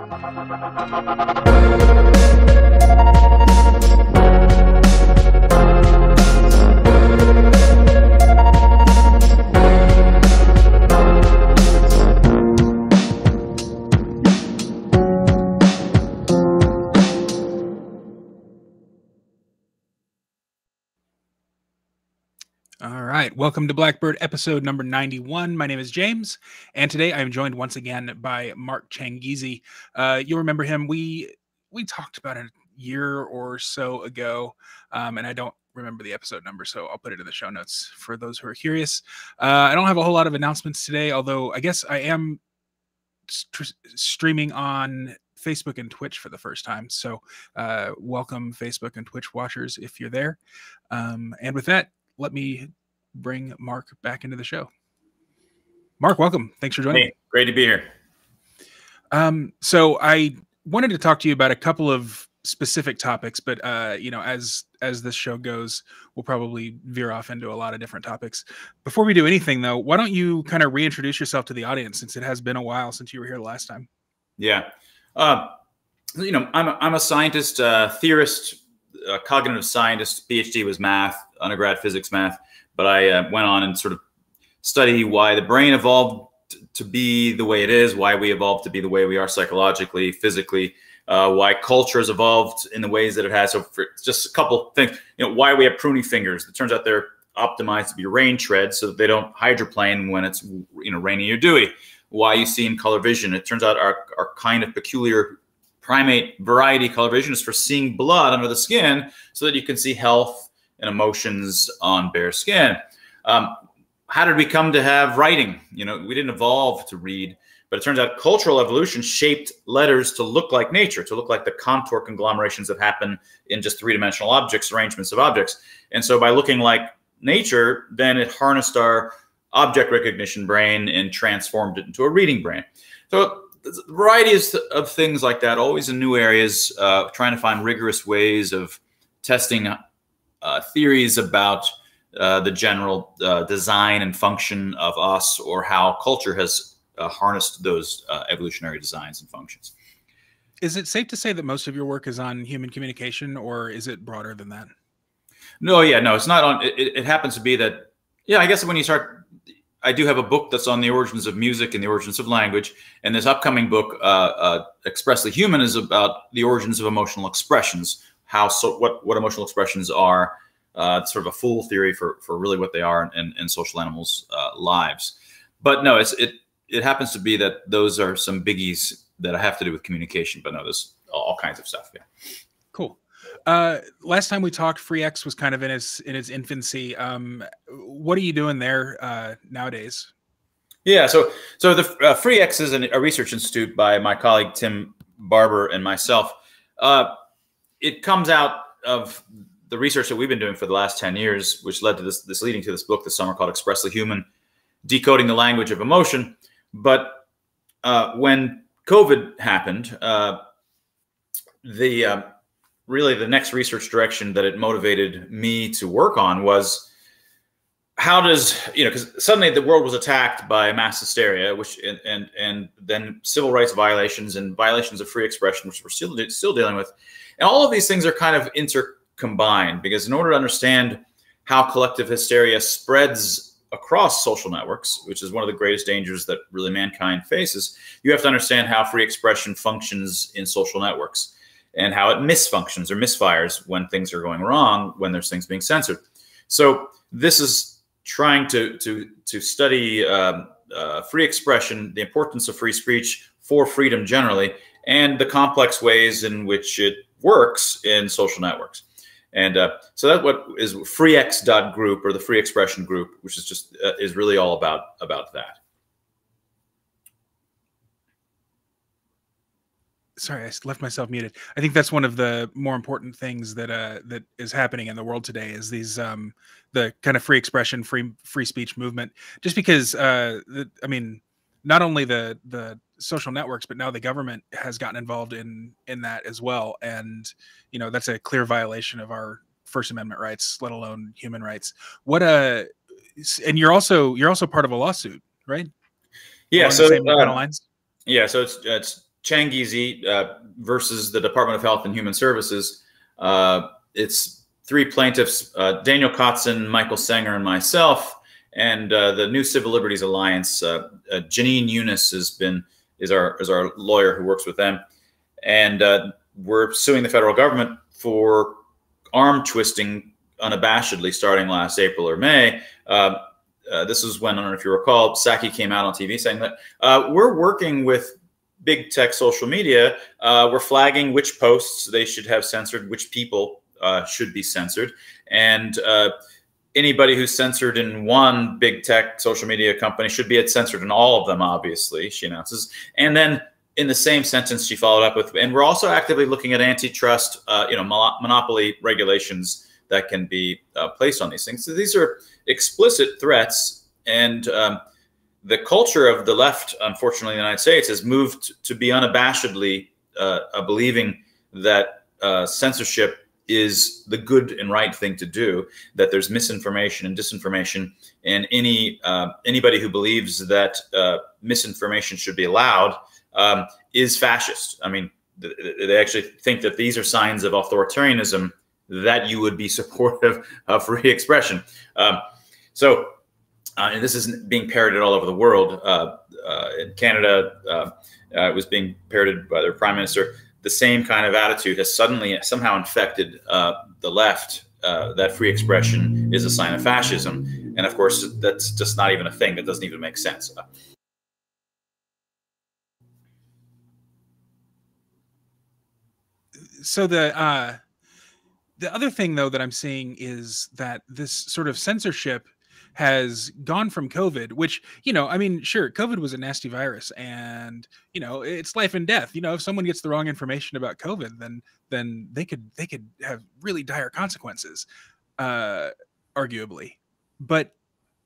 All right, welcome to Blackbird episode number 91. My name is James, and today I'm joined once again by Mark Changizi. You'll remember him. We talked about it a year or so ago, and I don't remember the episode number, so I'll put it in the show notes for those who are curious. I don't have a whole lot of announcements today, although I guess I am streaming on Facebook and Twitch for the first time. So welcome, Facebook and Twitch watchers, if you're there. And with that, let me bring Mark back into the show. Mark, welcome. Thanks for joining me. Great to be here. So I wanted to talk to you about a couple of specific topics, but you know, as this show goes, we'll probably veer off into a lot of different topics. Before we do anything, though, why don't you kind of reintroduce yourself to the audience, since it has been a while since you were here the last time? Yeah. You know, I'm a scientist, theorist, cognitive scientist. PhD was math, undergrad physics math, but I went on and sort of study why the brain evolved to be the way it is, why we evolved to be the way we are psychologically, physically, why culture has evolved in the ways that it has. So for just a couple things, you know, why we have pruny fingers. It turns out they're optimized to be rain treads so that they don't hydroplane when it's, you know, rainy or dewy. Why you see in color vision. It turns out our kind of peculiar primate variety color vision is for seeing blood under the skin so that you can see health and emotions on bare skin. How did we come to have writing? You know, we didn't evolve to read, but it turns out cultural evolution shaped letters to look like nature, to look like the contour conglomerations that happen in just three-dimensional objects, arrangements of objects. And so by looking like nature, then it harnessed our object recognition brain and transformed it into a reading brain. So varieties of things like that, always in new areas, trying to find rigorous ways of testing theories about the general design and function of us, or how culture has harnessed those evolutionary designs and functions. Is it safe to say that most of your work is on human communication, or is it broader than that? No, yeah, no, it's not on. It happens to be that, yeah, I guess when you start, I do have a book that's on the origins of music and the origins of language. And this upcoming book, Expressly Human, is about the origins of emotional expressions, what emotional expressions are, sort of a full theory for really what they are in social animals' lives. But no, it happens to be that those are some biggies that have to do with communication. But no, there's all kinds of stuff. Yeah. Cool. Last time we talked, FreeX was kind of in its infancy. What are you doing there nowadays? Yeah, so the FreeX is a research institute by my colleague Tim Barber and myself. It comes out of the research that we've been doing for the last 10 years, which led to this leading to this book this summer called Expressly Human, Decoding the Language of Emotion. But when COVID happened, really the next research direction that it motivated me to work on was, how does, you know, because suddenly the world was attacked by mass hysteria, which and then civil rights violations and violations of free expression, which we're still dealing with. And all of these things are kind of intercombined, because in order to understand how collective hysteria spreads across social networks, which is one of the greatest dangers that really mankind faces, you have to understand how free expression functions in social networks, and how it misfunctions or misfires when things are going wrong, when there's things being censored. So this is trying to study free expression, the importance of free speech for freedom generally, and the complex ways in which it works in social networks. And so that's what is freex.group, or the Free Expression Group, which is just is really all about that. Sorry, I left myself muted. I think that's one of the more important things that that is happening in the world today, is these the kind of free expression, free speech movement. Just because I mean, not only the social networks, but now the government has gotten involved in that as well. And you know, that's a clear violation of our First Amendment rights, let alone human rights. What and you're also part of a lawsuit, right? Yeah. Along the same kind of lines? Yeah. So it's Changizi versus the Department of Health and Human Services. It's three plaintiffs, Daniel Kotzen, Michael Sanger, and myself. And the New Civil Liberties Alliance, Janine Eunice is our lawyer who works with them. And we're suing the federal government for arm twisting unabashedly starting last April or May. This is when, I don't know if you recall, Psaki came out on TV saying that we're working with big tech social media. We're flagging which posts they should have censored, which people should be censored. And anybody who's censored in one big tech social media company should be censored in all of them, obviously, she announces. And then in the same sentence, she followed up with, and we're also actively looking at antitrust, monopoly regulations that can be placed on these things. So these are explicit threats. And the culture of the left, unfortunately, in the United States has moved to be unabashedly believing that censorship is the good and right thing to do, that there's misinformation and disinformation, and anybody who believes that misinformation should be allowed is fascist. I mean, they actually think that these are signs of authoritarianism, that you would be supportive of free expression. And this is being parroted all over the world. In Canada, it was being parroted by their prime minister. The same kind of attitude has suddenly somehow infected the left, that free expression is a sign of fascism. And of course, that's just not even a thing. That doesn't even make sense. So the other thing, though, that I'm seeing is that this sort of censorship has gone from COVID, which, I mean, sure, COVID was a nasty virus, and, it's life and death. If someone gets the wrong information about COVID, then they could have really dire consequences, arguably. But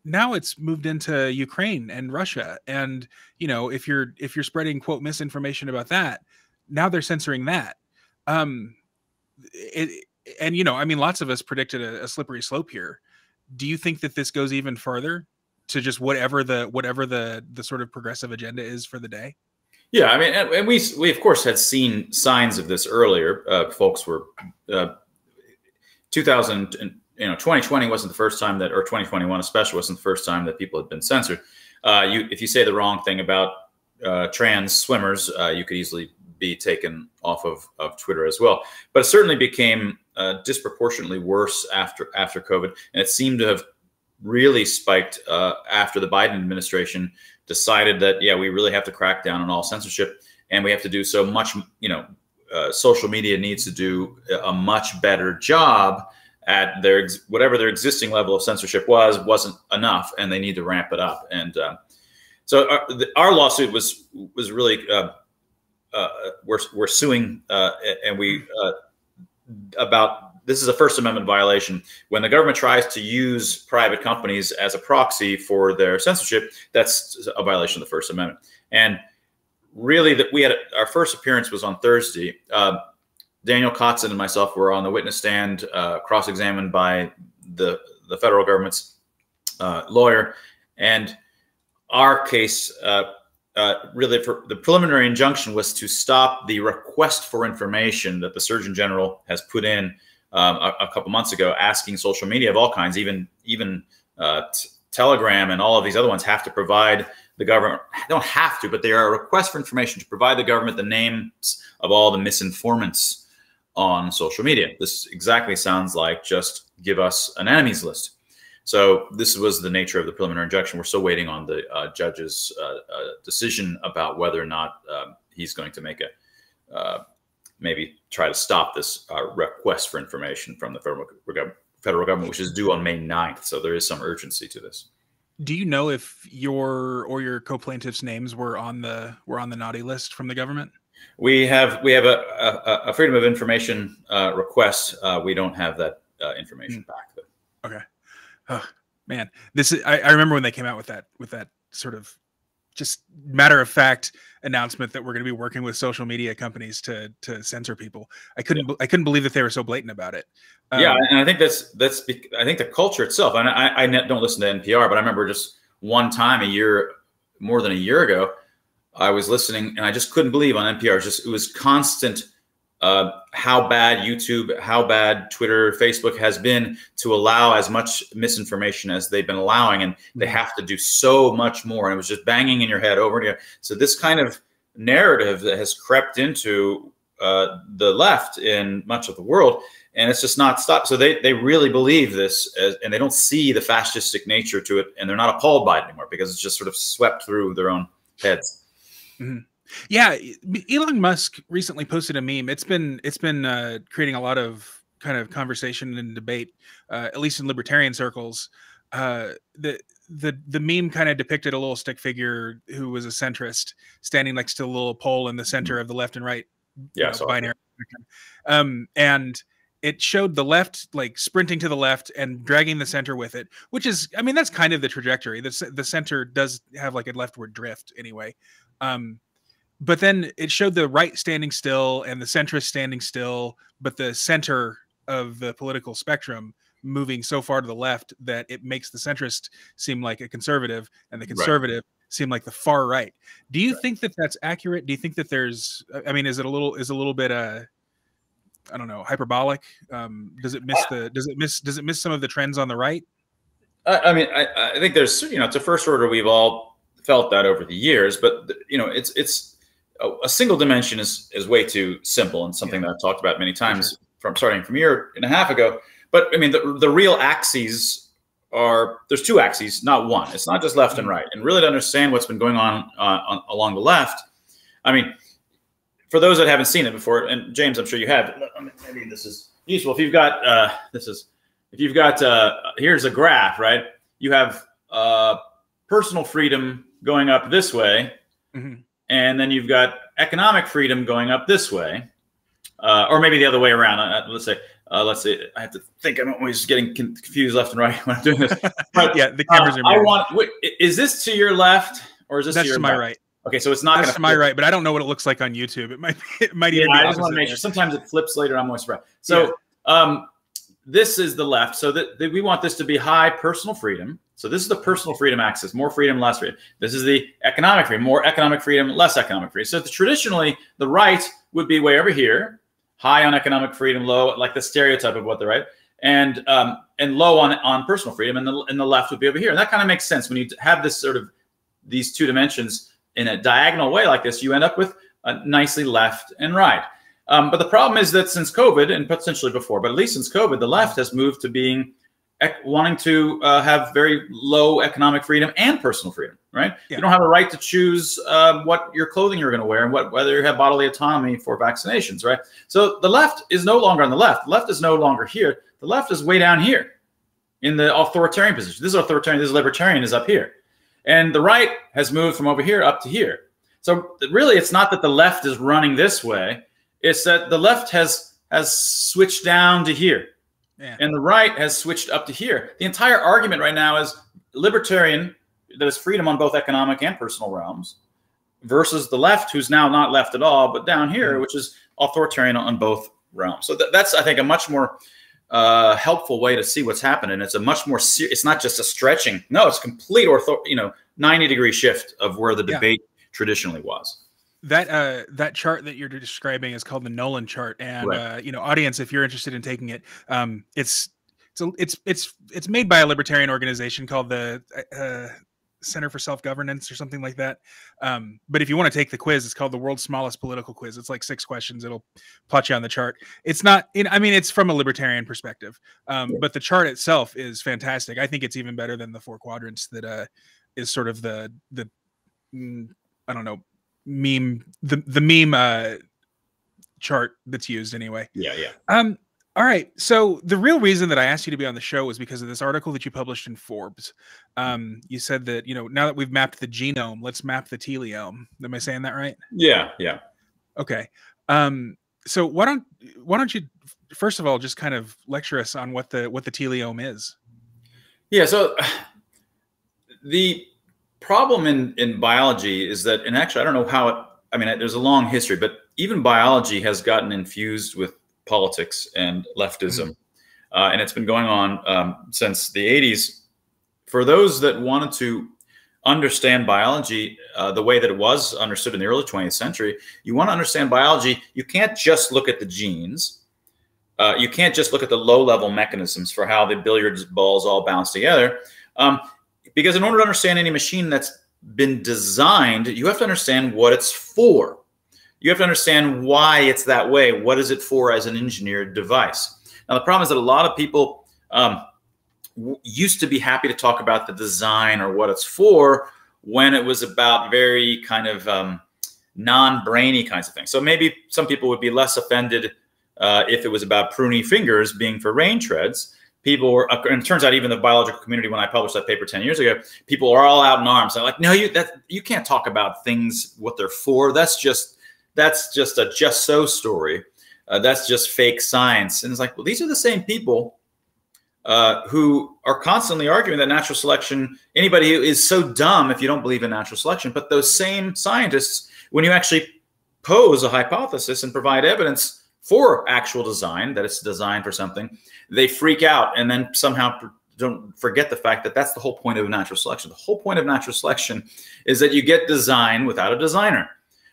now it's moved into Ukraine and Russia, and if you're spreading, quote, misinformation about that, now they're censoring that. I mean, lots of us predicted a slippery slope here. Do you think that this goes even further to just whatever the sort of progressive agenda is for the day? Yeah, I mean, and we of course had seen signs of this earlier. Folks were 2020 wasn't the first time that, or 2021 especially wasn't the first time that people had been censored. If you say the wrong thing about trans swimmers, you could easily be taken off of Twitter as well. But it certainly became disproportionately worse after COVID, and it seemed to have really spiked after the Biden administration decided that, yeah, we really have to crack down on all censorship, and we have to do so much. Social media needs to do a much better job at whatever their existing level of censorship wasn't enough, and they need to ramp it up. And so our lawsuit was really. We're suing, and we this is a First Amendment violation. When the government tries to use private companies as a proxy for their censorship, that's a violation of the First Amendment. And really, that we had our first appearance was on Thursday. Daniel Kotzen and myself were on the witness stand, cross-examined by the federal government's lawyer, and our case. Really, for the preliminary injunction was to stop the request for information that the Surgeon General has put in a couple months ago, asking social media of all kinds, even Telegram and all of these other ones, have to provide the government. Don't have to, but they are a request for information to provide the government the names of all the misinformants on social media. This exactly sounds like just give us an enemies list. So this was the nature of the preliminary injunction. We're still waiting on the judge's decision about whether or not he's going to make maybe try to stop this request for information from the federal government, which is due on May 9th. So there is some urgency to this. Do you know if your co-plaintiffs' names were on the naughty list from the government? We have a Freedom of Information request. We don't have that information back, though. Okay. Oh man, I remember when they came out with that sort of just matter of fact announcement that we're going to be working with social media companies to censor people. I couldn't believe that they were so blatant about it. Yeah, and I think I think the culture itself. And I don't listen to NPR, but I remember just one time more than a year ago, I was listening, and I just couldn't believe on NPR. It was constant how bad YouTube, how bad Twitter, Facebook has been to allow as much misinformation as they've been allowing, and they have to do so much more. And it was just banging in your head over and over. So this kind of narrative that has crept into the left in much of the world, and it's just not stopped. So they really believe this, and they don't see the fascistic nature to it, and they're not appalled by it anymore because it's just sort of swept through their own heads. Mm-hmm. Yeah, Elon Musk recently posted a meme. It's been creating a lot of kind of conversation and debate, at least in libertarian circles. The meme kind of depicted a little stick figure who was a centrist standing next to a little pole in the center of the left and right binary. And it showed the left like sprinting to the left and dragging the center with it, which is, I mean, that's kind of the trajectory. The center does have like a leftward drift anyway. But then it showed the right standing still and the centrist standing still, but the center of the political spectrum moving so far to the left that it makes the centrist seem like a conservative and the conservative seem like the far right. Do you think that that's accurate? Do you think that there's, I mean, is it a little bit, I don't know, hyperbolic? Does it miss some of the trends on the right? I mean, I think there's, it's a first order. We've all felt that over the years, but it's a single dimension is way too simple, and something that I've talked about many times starting from a year and a half ago. But I mean, the real axes there's two axes, not one. It's not just left and right. And really to understand what's been going on along the left, I mean, for those that haven't seen it before, and James, I'm sure you have, maybe this is useful. If you've got, here's a graph, right? You have personal freedom going up this way. Mm-hmm. And then you've got economic freedom going up this way, or maybe the other way around. Let's say, I have to think. I'm always getting confused left and right when I'm doing this. But yeah, the cameras are. Is this to your left or is this to my right? Okay, so it's not going to my right, but I don't know what it looks like on YouTube. It might even be. I just want to make sure. Sometimes it flips later. I'm always right. So this is the left. So that we want this to be high personal freedom. So this is the personal freedom axis, more freedom, less freedom. This is the economic freedom, more economic freedom, less economic freedom. So traditionally, the right would be way over here, high on economic freedom, low, like the stereotype of what the right, and low on personal freedom, and the left would be over here. And that kind of makes sense when you have this sort of these two dimensions in a diagonal way like this. You end up with a nicely left and right. But the problem is that since COVID, and potentially before, but at least since COVID, the left has moved to being wanting to have very low economic freedom and personal freedom, right? Yeah. You don't have a right to choose what your clothing you're going to wear and whether you have bodily autonomy for vaccinations, right? So the left is no longer on the left. The left is no longer here. The left is way down here in the authoritarian position. This is authoritarian. This is libertarian is up here. And the right has moved from over here up to here. So really, it's not that the left is running this way. It's that the left has switched down to here. Yeah. And the right has switched up to here. The entire argument right now is libertarian, that is freedom on both economic and personal realms, versus the left, who's now not left at all, but down here, which is authoritarian on both realms. So that's, I think, a much more helpful way to see what's happening. It's a much more it's not just a stretching. No, it's complete 90-degree shift of where the debate traditionally was. That chart that you're describing is called the Nolan chart, and audience, if you're interested in taking it, it's made by a libertarian organization called the Center for Self-Governance or something like that. But if you want to take the quiz, it's called the World's Smallest Political Quiz. It's like 6 questions. It'll plot you on the chart. It's not, I mean, it's from a libertarian perspective, but the chart itself is fantastic. I think it's even better than the 4 quadrants that is sort of the I don't know, the meme chart that's used anyway. All right, so the real reason that I asked you to be on the show was because of this article that you published in Forbes. You said that, now that we've mapped the genome, let's map the teleome. Am I saying that right? Yeah. Okay. So why don't you first of all just kind of lecture us on what the teleome is? Yeah, so the problem in biology is that, and actually I don't know how there's a long history, but even biology has gotten infused with politics and leftism, and it's been going on since the 80s. For those that wanted to understand biology the way that it was understood in the early 20th century, you want to understand biology, you can't just look at the genes. You can't just look at the low-level mechanisms for how the billiards balls all bounce together. Because in order to understand any machine that's been designed, you have to understand what it's for. You have to understand why it's that way. What is it for as an engineered device? Now, the problem is that a lot of people used to be happy to talk about the design or what it's for when it was about very kind of non-brainy kinds of things. So maybe some people would be less offended if it was about pruny fingers being for rain treads. People were, and it turns out even the biological community, when I published that paper 10 years ago, people are all out in arms. They're like, no, you can't talk about things, what they're for. That's just a just so story. That's just fake science. And it's like, well, these are the same people who are constantly arguing that natural selection, anybody who is so dumb if you don't believe in natural selection, but those same scientists, when you actually pose a hypothesis and provide evidence for actual design, that it's designed for something, they freak out and then somehow don't forget the fact that that's the whole point of natural selection. The whole point of natural selection is that you get design without a designer.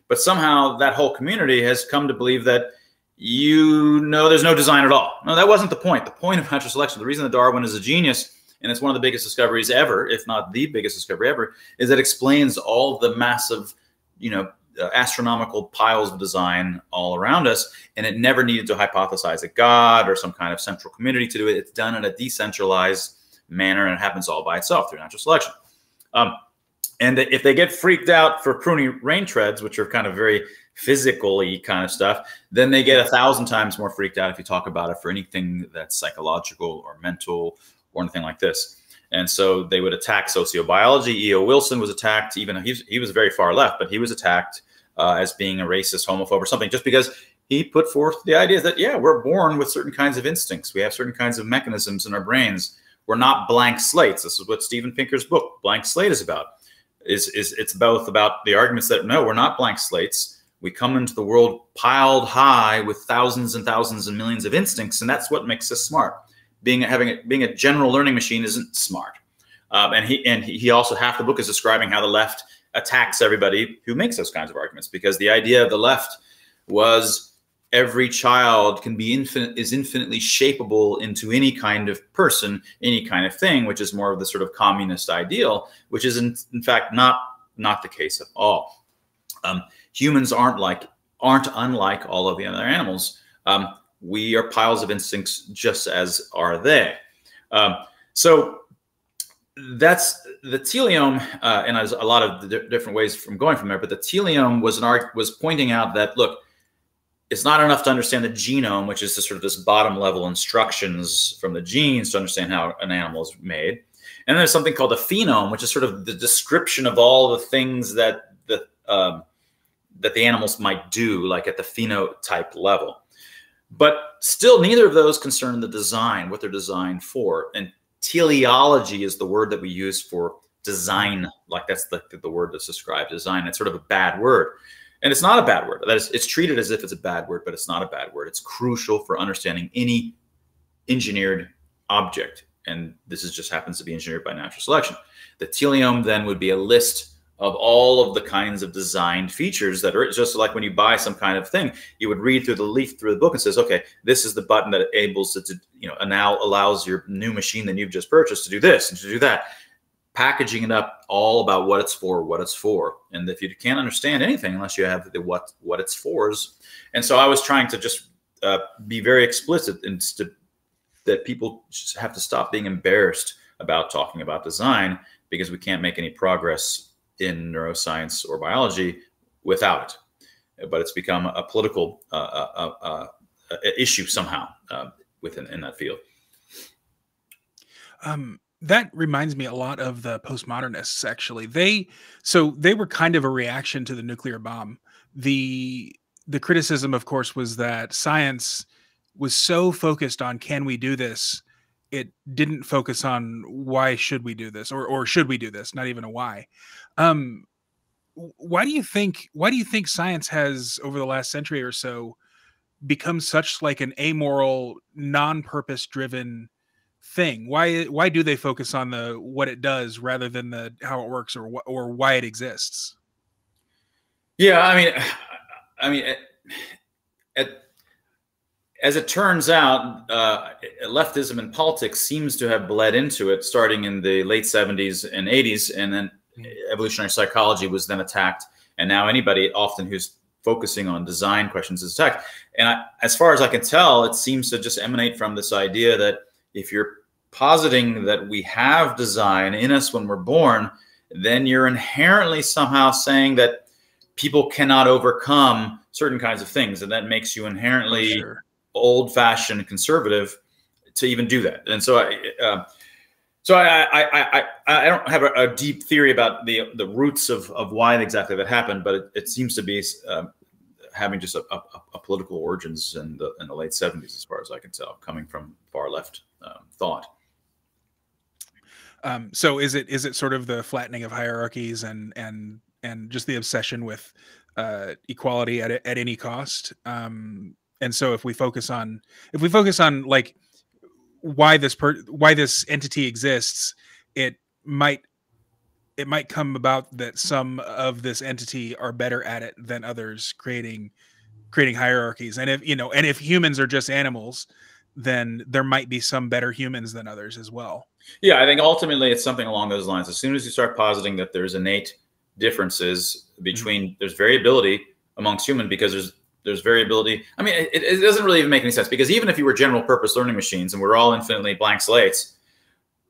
But somehow that whole community has come to believe that there's no design at all. No, that wasn't the point. The point of natural selection, the reason that Darwin is a genius, and it's one of the biggest discoveries ever, if not the biggest discovery ever, is that it explains all the massive, astronomical piles of design all around us, and it never needed to hypothesize a God or some kind of central community to do it. It's done in a decentralized manner, and it happens all by itself through natural selection. And if they get freaked out for pruny rain treads, which are kind of very physical-y kind of stuff, then they get 1,000 times more freaked out if you talk about it for anything that's psychological or mental or anything like this. And so they would attack sociobiology. E.O. Wilson was attacked, even though he was very far left, but he was attacked as being a racist, homophobe, or something, just because he put forth the idea that, yeah, we're born with certain kinds of instincts. We have certain kinds of mechanisms in our brains. We're not blank slates. This is what Steven Pinker's book, Blank Slate, is about. It's both about the arguments that, no, we're not blank slates. We come into the world piled high with thousands and thousands and millions of instincts, and that's what makes us smart. Being a general learning machine isn't smart. And he also, half the book is describing how the left attacks everybody who makes those kinds of arguments, because the idea of the left was every child is infinitely shapeable into any kind of person, any kind of thing, which is more of the sort of communist ideal, which is in fact not the case at all. Humans aren't unlike all of the other animals. We are piles of instincts just as are they. So that's the teleome, and there's a lot of different ways from going from there, but the teleome was pointing out that, look, it's not enough to understand the genome, which is this bottom level instructions from the genes to understand how an animal is made. And then there's something called the phenome, which is sort of the description of all the things that the animals might do, like at the phenotype level. But still, neither of those concern the design, what they're designed for. And teleology is the word that we use for design. Like that's the word that describes design. It's sort of a bad word. And it's not a bad word. That is, it's treated as if it's a bad word, but it's not a bad word. It's crucial for understanding any engineered object. And this just happens to be engineered by natural selection. The teleome then would be a list of all of the kinds of designed features that are just like when you buy some kind of thing, you would read through the book and says, okay, this is the button that enables it to, now allows your new machine that you've just purchased to do this and to do that. Packaging it up all about what it's for. And if you can't understand anything unless you have the what it's fors. And so I was trying to just be very explicit and that people just have to stop being embarrassed about talking about design, because we can't make any progress in neuroscience or biology without it. But it's become a political issue somehow in that field. That reminds me a lot of the postmodernists, actually. They were kind of a reaction to the nuclear bomb. The criticism, of course, was that science was so focused on, can we do this? It didn't focus on why should we do this, or should we do this? Not even a why. Why do you think science has, over the last century or so, become such like an amoral, non-purpose driven thing? Why do they focus on the what it does rather than the how it works or why it exists? Yeah, I mean, as it turns out, leftism in politics seems to have bled into it, starting in the late 70s and 80s, and then evolutionary psychology was then attacked, and now anybody often who's focusing on design questions is attacked. And as far as I can tell, it seems to just emanate from this idea that if you're positing that we have design in us when we're born, then you're inherently somehow saying that people cannot overcome certain kinds of things, and that makes you inherently old-fashioned conservative to even do that. And so I don't have a deep theory about the roots of why exactly that happened, but it seems to be having just a political origins in the late 70s, as far as I can tell, coming from far left thought. So is it sort of the flattening of hierarchies and just the obsession with equality at any cost? And so if we focus on like why this entity exists, it might come about that some of this entity are better at it than others, creating hierarchies. And if humans are just animals, then there might be some better humans than others as well. Yeah, I think ultimately it's something along those lines. As soon as you start positing that there's innate differences between, there's variability amongst humans, because there's variability. I mean, it doesn't really even make any sense, because even if you were general purpose learning machines and we're all infinitely blank slates,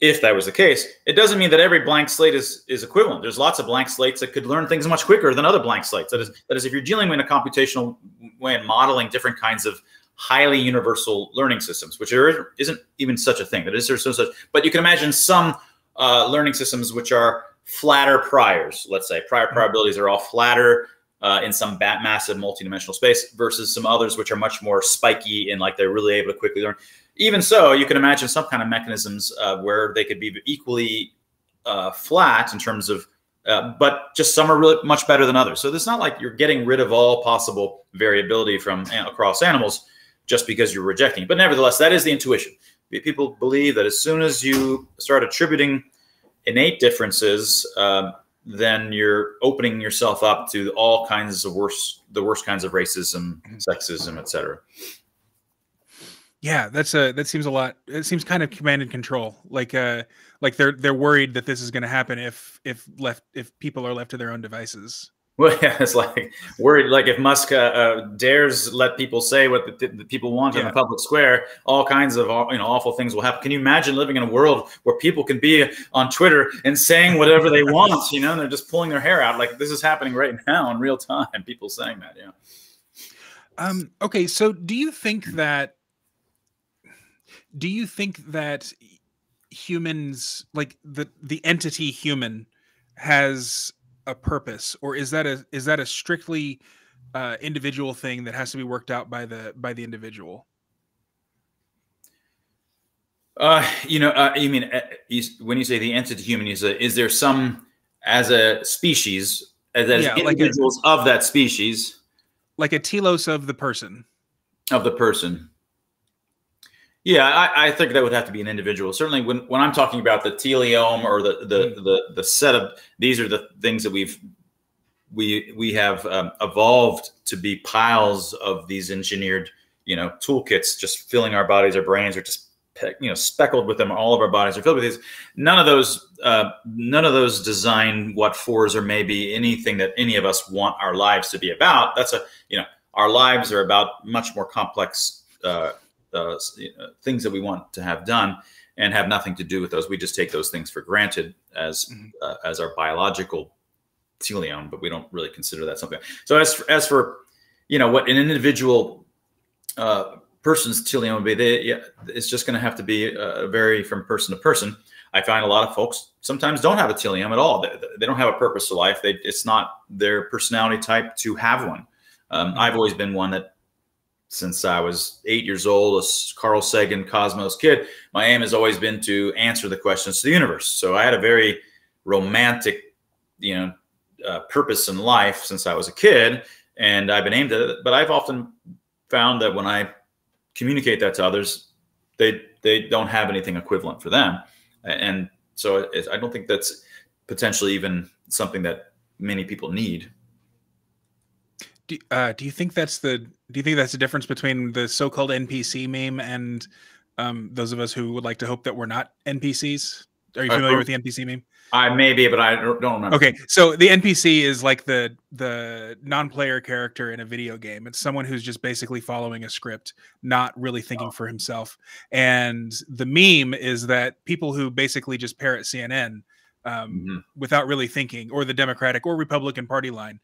if that was the case, it doesn't mean that every blank slate is equivalent. There's lots of blank slates that could learn things much quicker than other blank slates. That is, if you're dealing in a computational way and modeling different kinds of highly universal learning systems, which there isn't even such a thing. But you can imagine some learning systems which are flatter priors. Let's say prior probabilities are all flatter in some massive multidimensional space, versus some others which are much more spiky and like they're really able to quickly learn. Even so, you can imagine some kind of mechanisms where they could be equally flat in terms of, but just some are really much better than others. So it's not like you're getting rid of all possible variability from across animals just because you're rejecting it. But nevertheless, that is the intuition. People believe that as soon as you start attributing innate differences, then you're opening yourself up to all kinds of the worst kinds of racism, sexism, etc. Yeah, that seems a lot. It seems kind of command and control. Like they're worried that this is going to happen if people are left to their own devices. Well, yeah, it's like worried. Like if Musk dares let people say what the people want in the public square, all kinds of awful things will happen. Can you imagine living in a world where people can be on Twitter and saying whatever they want? And they're just pulling their hair out. Like this is happening right now in real time. People saying that. Yeah. Okay, so do you think that humans, like the entity human, has a purpose, or is that a strictly individual thing that has to be worked out by the individual? You mean when you say the entity human, is there some, as a species, as individuals of that species, like a telos of the person? Of the person. Yeah, I think that would have to be an individual. Certainly, when I'm talking about the teleome or the set of, these are the things that we have evolved to be piles of these engineered toolkits, just filling our bodies. Our brains are just speckled with them. All of our bodies are filled with these. None of those design what fors or maybe anything that any of us want our lives to be about. That's our lives are about much more complex things that we want to have done, and have nothing to do with those. We just take those things for granted as our biological teleome, but we don't really consider that something. So as for what an individual person's teleome would be, it's just going to have to be vary from person to person. I find a lot of folks sometimes don't have a teleome at all. They don't have a purpose to life. It's not their personality type to have one. I've always been one that, since I was 8 years old, a Carl Sagan Cosmos kid, my aim has always been to answer the questions to the universe. So I had a very romantic, purpose in life since I was a kid, and I've been aimed at it. But I've often found that when I communicate that to others, they they don't have anything equivalent for them. And so I don't think that's potentially even something that many people need. Do you think that's the difference between the so-called NPC meme and those of us who would like to hope that we're not NPCs? Are you familiar with the NPC meme? I may be, but I don't remember. Okay, so the NPC is like the non-player character in a video game. It's someone who's just basically following a script, not really thinking for himself. And the meme is that people who basically just parrot CNN without really thinking, or the Democratic or Republican Party line,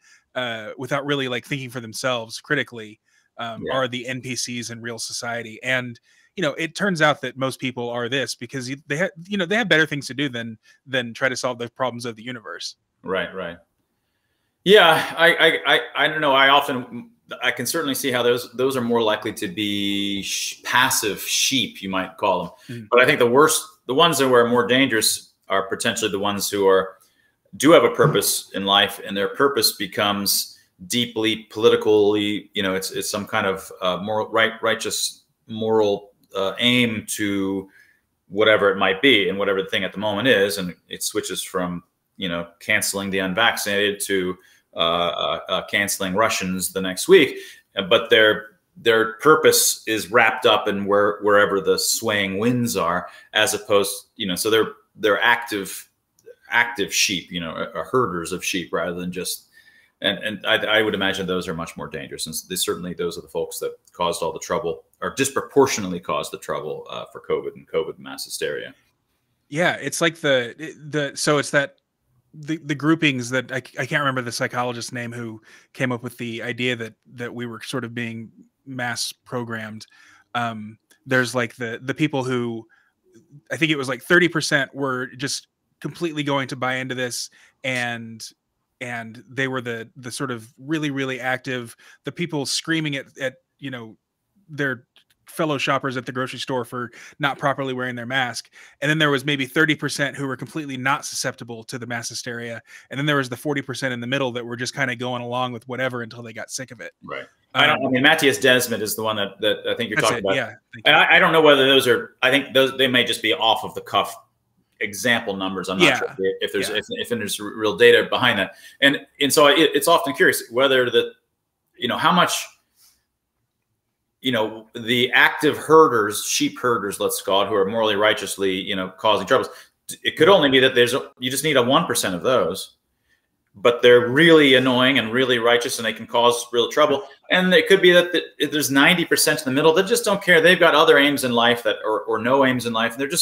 without really like thinking for themselves critically, are the NPCs in real society. And it turns out that most people are this because they have better things to do than try to solve the problems of the universe. Right. Yeah, I don't know. I can certainly see how those are more likely to be passive sheep, you might call them. But I think the ones that are more dangerous are potentially the ones who do have a purpose in life, and their purpose becomes deeply politically, it's some kind of righteous moral aim to whatever it might be, and whatever the thing at the moment is, and it switches from canceling the unvaccinated to canceling Russians the next week, but their purpose is wrapped up in wherever the swaying winds are, as opposed, so they're active sheep, herders of sheep, rather than just. And I would imagine those are much more dangerous, and certainly those are the folks that caused all the trouble, or disproportionately caused the trouble for COVID and COVID mass hysteria. Yeah, it's like so it's that the groupings that I can't remember the psychologist's name who came up with the idea that we were sort of being mass programmed. There's like the people who, I think it was like 30% were just completely going to buy into this, and they were the sort of really, really active, the people screaming at their fellow shoppers at the grocery store for not properly wearing their mask. And then there was maybe 30% who were completely not susceptible to the mass hysteria. And then there was the 40% in the middle that were just kind of going along with whatever until they got sick of it. Right. I mean, Matthias Desmond is the one that I think you're talking about. Yeah. And I don't know whether those are, I think they may just be off of the cuff example numbers. I'm not sure if there's real data behind that. And so it's often curious whether how much, the active herders, sheep herders, let's call it, who are morally righteously, causing troubles. It could only be that you just need a 1% of those, but they're really annoying and really righteous, and they can cause real trouble. And it could be that there's 90% in the middle that just don't care. They've got other aims in life or no aims in life. And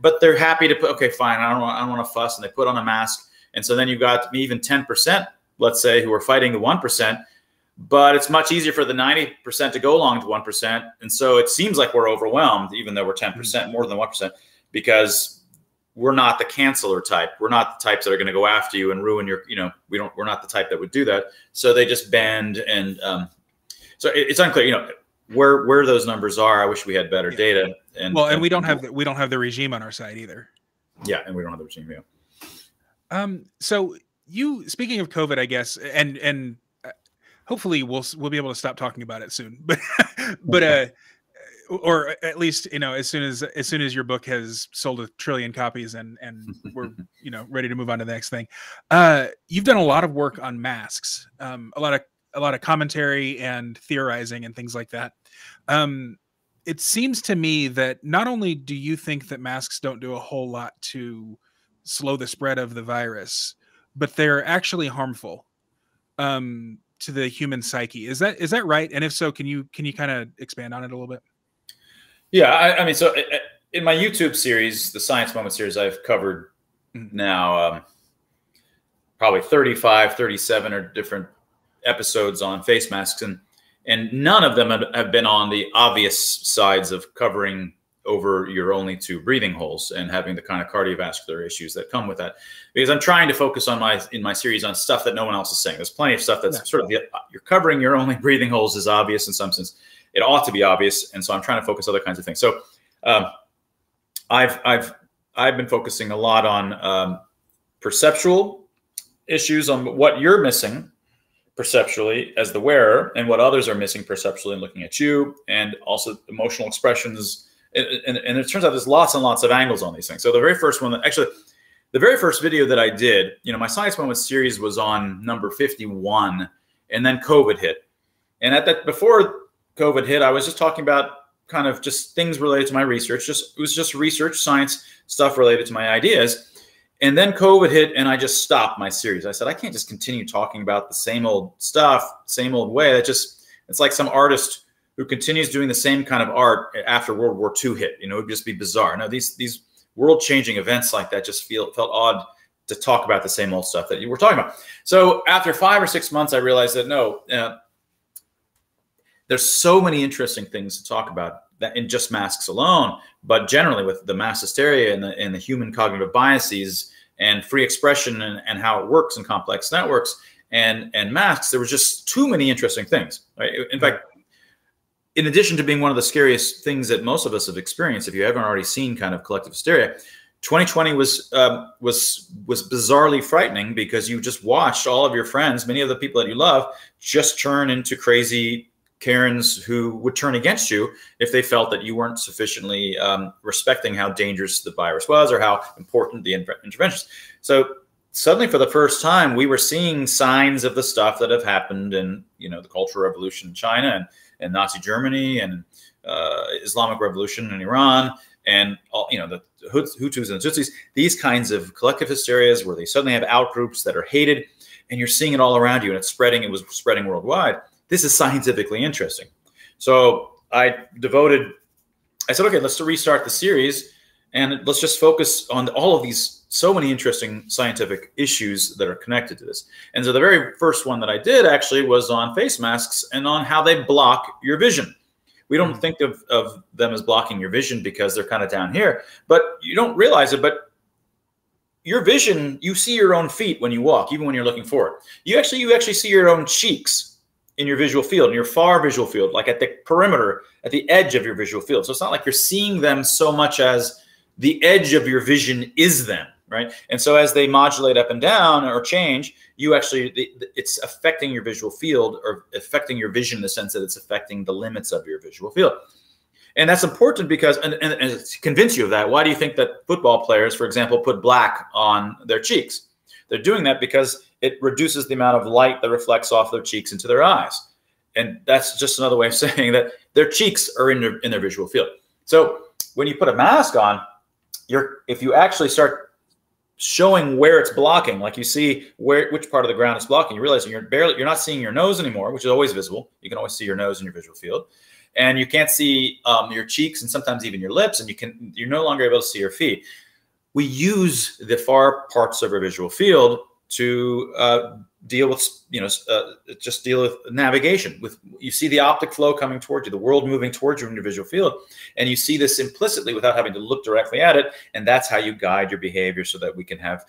but they're happy to put, okay, fine, I don't want to fuss. And they put on a mask. And so then you've got even 10%, let's say, who are fighting the 1%. But it's much easier for the 90% to go along to 1%. And so it seems like we're overwhelmed, even though we're 10%, more than 1%, because we're not the canceller type. We're not the types that are going to go after you and ruin your, we're not the type that would do that. So they just bend. And so it's unclear, where those numbers are. I wish we had better data. And we don't have the regime on our side either. Yeah. And we don't have the regime. Yeah. So speaking of COVID, I guess, and hopefully we'll be able to stop talking about it soon, but or at least as soon as your book has sold 1 trillion copies and we're ready to move on to the next thing. You've done a lot of work on masks, a lot of commentary and theorizing and things like that. It seems to me that not only do you think that masks don't do a whole lot to slow the spread of the virus, but they're actually harmful to the human psyche. Is that right? And if so, can you kind of expand on it a little bit? Yeah, I mean, so in my YouTube series, the Science Moment series, I've covered now probably 35, 37 or different episodes on face masks, and none of them have been on the obvious sides of covering over your only 2 breathing holes and having the kind of cardiovascular issues that come with that. Because I'm trying to focus on in my series on stuff that no one else is saying. There's plenty of stuff that's sort of you're covering your only breathing holes is obvious in some sense. It ought to be obvious, and so I'm trying to focus other kinds of things. So I've been focusing a lot on perceptual issues, on what you're missing perceptually as the wearer, and what others are missing perceptually in looking at you, and also emotional expressions And it turns out there's lots and lots of angles on these things. So the very first one, the very first video that I did, my Science Moments series was on number 51, and then COVID hit. And before COVID hit, I was just talking about kind of just things related to my research. It was just research, science stuff related to my ideas. And then COVID hit, and I just stopped my series. I said, I can't just continue talking about the same old stuff, same old way. It's like some artist who continues doing the same kind of art after World War II hit. It would just be bizarre. Now, these world-changing events like that just felt odd to talk about the same old stuff that you were talking about. So after 5 or 6 months, I realized that no, there's so many interesting things to talk about that in just masks alone, but generally with the mass hysteria and the human cognitive biases and free expression and how it works in complex networks and masks, there was just too many interesting things. Right? In fact, in addition to being one of the scariest things that most of us have experienced, if you haven't already seen kind of collective hysteria, 2020 was bizarrely frightening because you just watched all of your friends, many of the people that you love, just turn into crazy Karens who would turn against you if they felt that you weren't sufficiently respecting how dangerous the virus was or how important the interventions. So suddenly, for the first time, we were seeing signs of the stuff that have happened in the Cultural Revolution in China and Nazi Germany and Islamic Revolution in Iran and all, the Hutus and Tutsis. These kinds of collective hysterias where they suddenly have outgroups that are hated, and you're seeing it all around you, and it's spreading. It was spreading worldwide. This is scientifically interesting. So I said, okay, let's restart the series and let's just focus on all of these, so many interesting scientific issues that are connected to this. And so the very first one that I did actually was on face masks and on how they block your vision. We don't think of them as blocking your vision because they're kind of down here, but you don't realize it. But your vision, you see your own feet when you walk, even when you're looking forward. You actually see your own cheeks in your visual field, in your far visual field, like at the perimeter, at the edge of your visual field. So it's not like you're seeing them so much as the edge of your vision is them, right? And so as they modulate up and down or change, it's affecting your visual field or affecting your vision in the sense that it's affecting the limits of your visual field. And that's important because, and to convince you of that, why do you think that football players, for example, put black on their cheeks? They're doing that because it reduces the amount of light that reflects off their cheeks into their eyes. And that's just another way of saying that their cheeks are in their visual field. So when you put a mask on, if you actually start showing where it's blocking, like you see which part of the ground it's blocking, you realize you're not seeing your nose anymore, which is always visible. You can always see your nose in your visual field. And you can't see your cheeks and sometimes even your lips, and you're no longer able to see your feet. We use the far parts of our visual field to deal with, just deal with navigation. You see the optic flow coming towards you, the world moving towards you in your visual field, and you see this implicitly without having to look directly at it. And that's how you guide your behavior so that we can have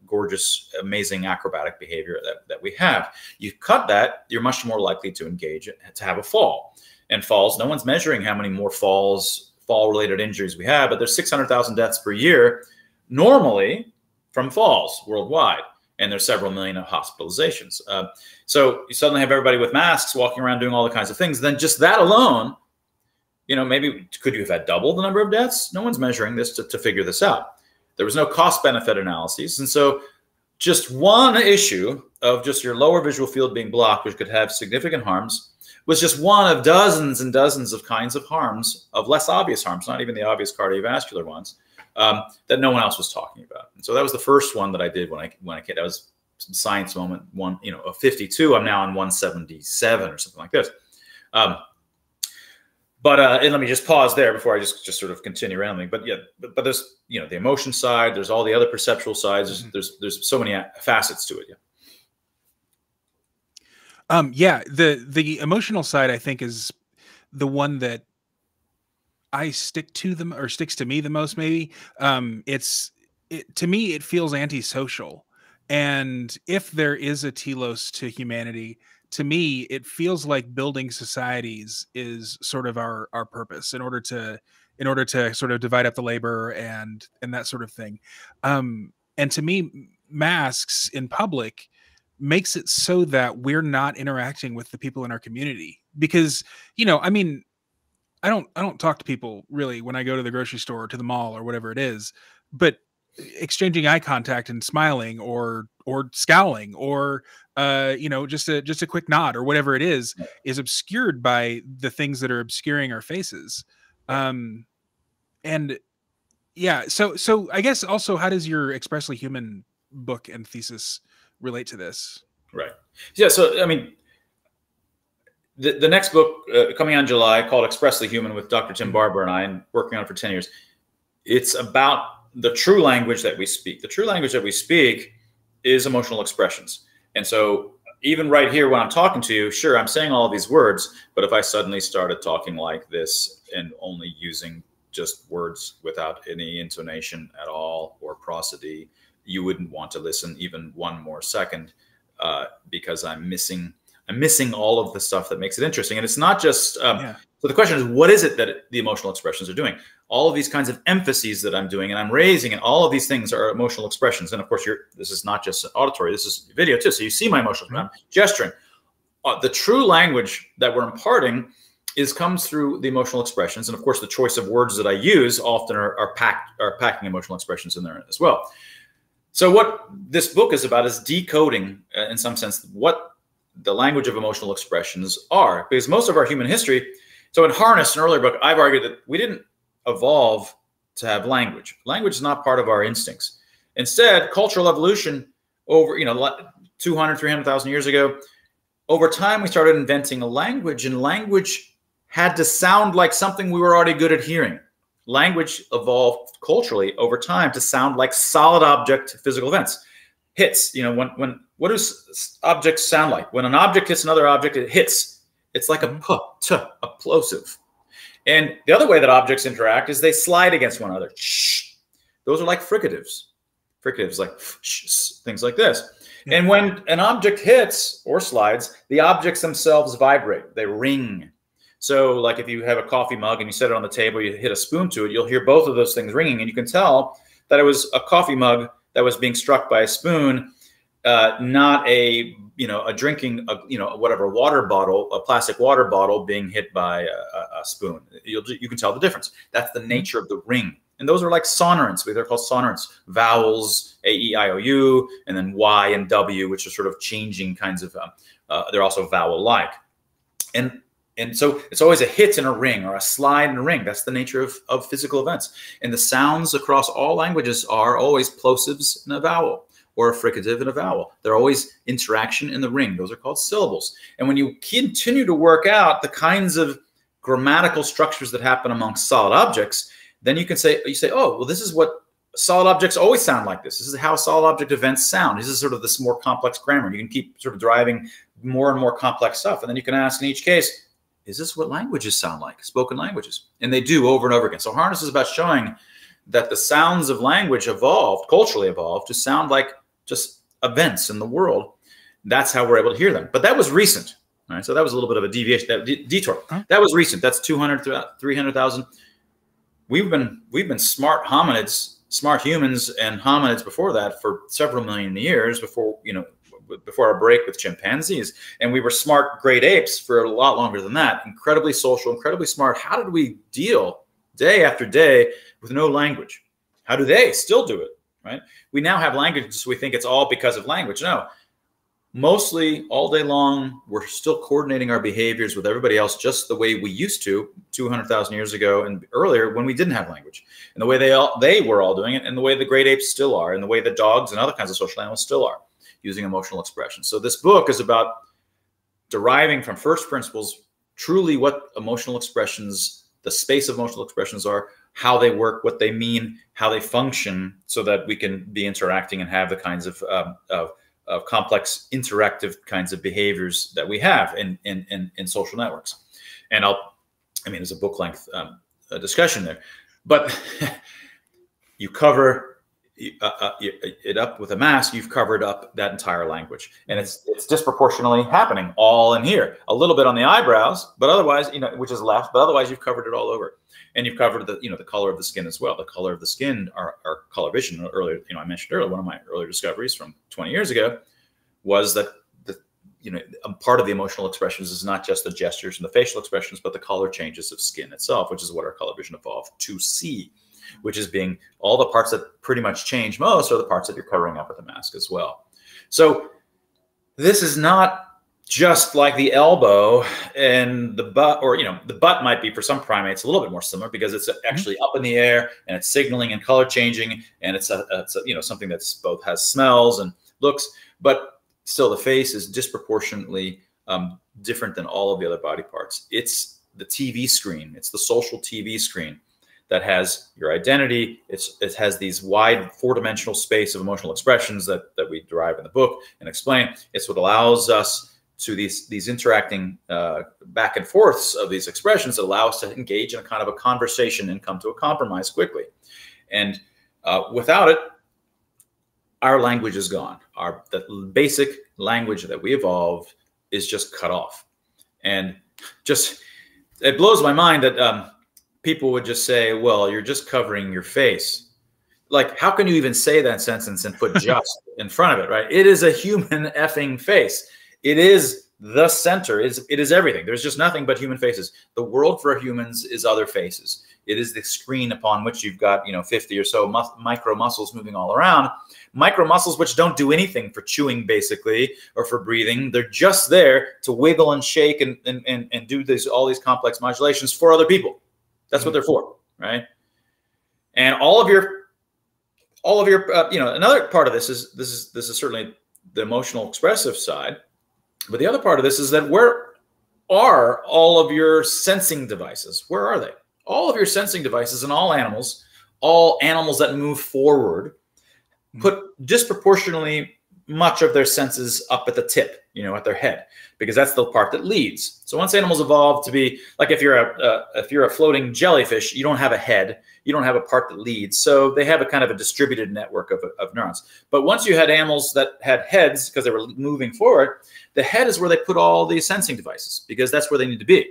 gorgeous, amazing acrobatic behavior that we have. You cut that, you're much more likely to engage, to have a fall. And falls, no one's measuring how many more fall-related injuries we have, but there's 600,000 deaths per year normally from falls worldwide. And there's several million of hospitalizations. So you suddenly have everybody with masks walking around doing all the kinds of things. Then just that alone, maybe could you have had double the number of deaths? No one's measuring this to figure this out. There was no cost-benefit analyses. And so just one issue of just your lower visual field being blocked, which could have significant harms, was just one of dozens and dozens of kinds of harms, of less obvious harms, not even the obvious cardiovascular ones, that no one else was talking about. And so that was the first one that I did when I came. That was Science Moment one, of 52. I'm now on 177 or something like this. And let me just pause there before I just sort of continue rambling. But yeah, but there's the emotion side. There's all the other perceptual sides. There's so many facets to it. Yeah. Yeah, the emotional side, I think, is the one that sticks to me the most, maybe. To me, it feels antisocial. And if there is a telos to humanity, to me, it feels like building societies is sort of our purpose in order to sort of divide up the labor and that sort of thing. And to me, masks in public makes it so that we're not interacting with the people in our community because, I mean, I don't talk to people really when I go to the grocery store or to the mall or whatever it is, but exchanging eye contact and smiling or scowling or just a quick nod or whatever it is obscured by the things that are obscuring our faces. Right. And yeah, so I guess also, how does your Expressly Human book and thesis relate to this? Right. Yeah. So I mean, the next book coming out in July, called Expressly Human, with Dr. Tim Barber and I, and working on it for 10 years. It's about the true language that we speak. The true language that we speak is emotional expressions. And so even right here when I'm talking to you, sure, I'm saying all these words, but if I suddenly started talking like this and only using just words without any intonation at all or prosody, you wouldn't want to listen even one more second, because I'm missing all of the stuff that makes it interesting. And it's not just so the question is, what is it that the emotional expressions are doing? All of these kinds of emphases that I'm doing and I'm raising, and all of these things are emotional expressions. And of course, this is not just auditory, this is video too. So you see my emotions, I'm gesturing. The true language that we're imparting comes through the emotional expressions. And of course, the choice of words that I use often are packing emotional expressions in there as well. So what this book is about is decoding, in some sense, what the language of emotional expressions are. Because most of our human history, so in Harness, an earlier book, I've argued that we didn't evolve to have language. Language is not part of our instincts. Instead, cultural evolution over 200, 300,000 years ago, over time we started inventing a language, and language had to sound like something we were already good at hearing. Language evolved culturally over time to sound like solid object physical events. Hits, what do objects sound like? When an object hits another object, it hits. It's like a plosive. And the other way that objects interact is they slide against one another. Those are like fricatives. Fricatives like things like this. Yeah. And when an object hits or slides, the objects themselves vibrate. They ring. So like if you have a coffee mug and you set it on the table, you hit a spoon to it, you'll hear both of those things ringing. And you can tell that it was a coffee mug that was being struck by a spoon, not a drinking, whatever water bottle, a plastic water bottle being hit by a spoon. You can tell the difference. That's the nature of the ring. And those are like sonorants. They're called sonorants. Vowels, A, E, I, O, U, and then Y and W, which are sort of changing kinds of, they're also vowel-like. And so it's always a hit in a ring or a slide in a ring. That's the nature of physical events. And the sounds across all languages are always plosives in a vowel or a fricative in a vowel. They're always interaction in the ring. Those are called syllables. And when you continue to work out the kinds of grammatical structures that happen amongst solid objects, then you say, oh, well, this is what solid objects always sound like this. This is how solid object events sound. This is sort of this more complex grammar. You can keep sort of deriving more and more complex stuff. And then you can ask in each case, is this what languages sound like, spoken languages? And they do over and over again. So Harness is about showing that the sounds of language culturally evolved to sound like just events in the world. That's how we're able to hear them. But that was recent. All right, so that was a little bit of a deviation, detour. That was recent. That's 200, 300,000. We've been smart hominids, smart humans and hominids before that for several million years before our break with chimpanzees. And we were smart great apes for a lot longer than that. Incredibly social, incredibly smart. How did we deal day after day with no language? How do they still do it, right? We now have language, so we think it's all because of language. No, mostly all day long, we're still coordinating our behaviors with everybody else just the way we used to 200,000 years ago and earlier when we didn't have language. And the way they were all doing it, and the way the great apes still are, and the way the dogs and other kinds of social animals still are, using emotional expression. So this book is about deriving from first principles truly what emotional expressions, the space of emotional expressions are, how they work, what they mean, how they function, so that we can be interacting and have the kinds of complex interactive kinds of behaviors that we have in social networks. And there's a book length discussion there, but you cover it up with a mask, you've covered up that entire language. And it's disproportionately happening all in here. A little bit on the eyebrows, but otherwise, which is left, but otherwise you've covered it all over. And you've covered the color of the skin as well. The color of the skin, our color vision earlier, I mentioned earlier, one of my earlier discoveries from 20 years ago was that part of the emotional expressions is not just the gestures and the facial expressions, but the color changes of skin itself, which is what our color vision evolved to see, which is being all the parts that pretty much change most are the parts that you're covering up with the mask as well. So this is not just like the elbow and the butt, or, the butt might be for some primates a little bit more similar because it's actually up in the air and it's signaling and color changing. And it's something that's both has smells and looks, but still the face is disproportionately different than all of the other body parts. It's the TV screen. It's the social TV screen that has your identity. It has these wide four-dimensional space of emotional expressions that we derive in the book and explain. It's what allows us to these interacting back and forths of these expressions that allow us to engage in a kind of a conversation and come to a compromise quickly. And without it, our language is gone. The basic language that we evolved is just cut off. And it blows my mind that people would just say, well, you're just covering your face. Like, how can you even say that sentence and put just in front of it, right? It is a human effing face. It is the center. It is everything. There's just nothing but human faces. The world for humans is other faces. It is the screen upon which you've got, 50 or so micro muscles moving all around. Micro muscles which don't do anything for chewing, basically, or for breathing. They're just there to wiggle and shake and do all these complex modulations for other people. That's what they're for, right? And all of your another part of this is certainly the emotional expressive side. But the other part of this is that where are all of your sensing devices? Where are they? All of your sensing devices in all animals that move forward, put disproportionately much of their senses up at the tip, at their head, because that's the part that leads. So once animals evolved to be like, if you're a floating jellyfish, you don't have a head, you don't have a part that leads. So they have a kind of a distributed network of neurons. But once you had animals that had heads because they were moving forward, the head is where they put all these sensing devices because that's where they need to be.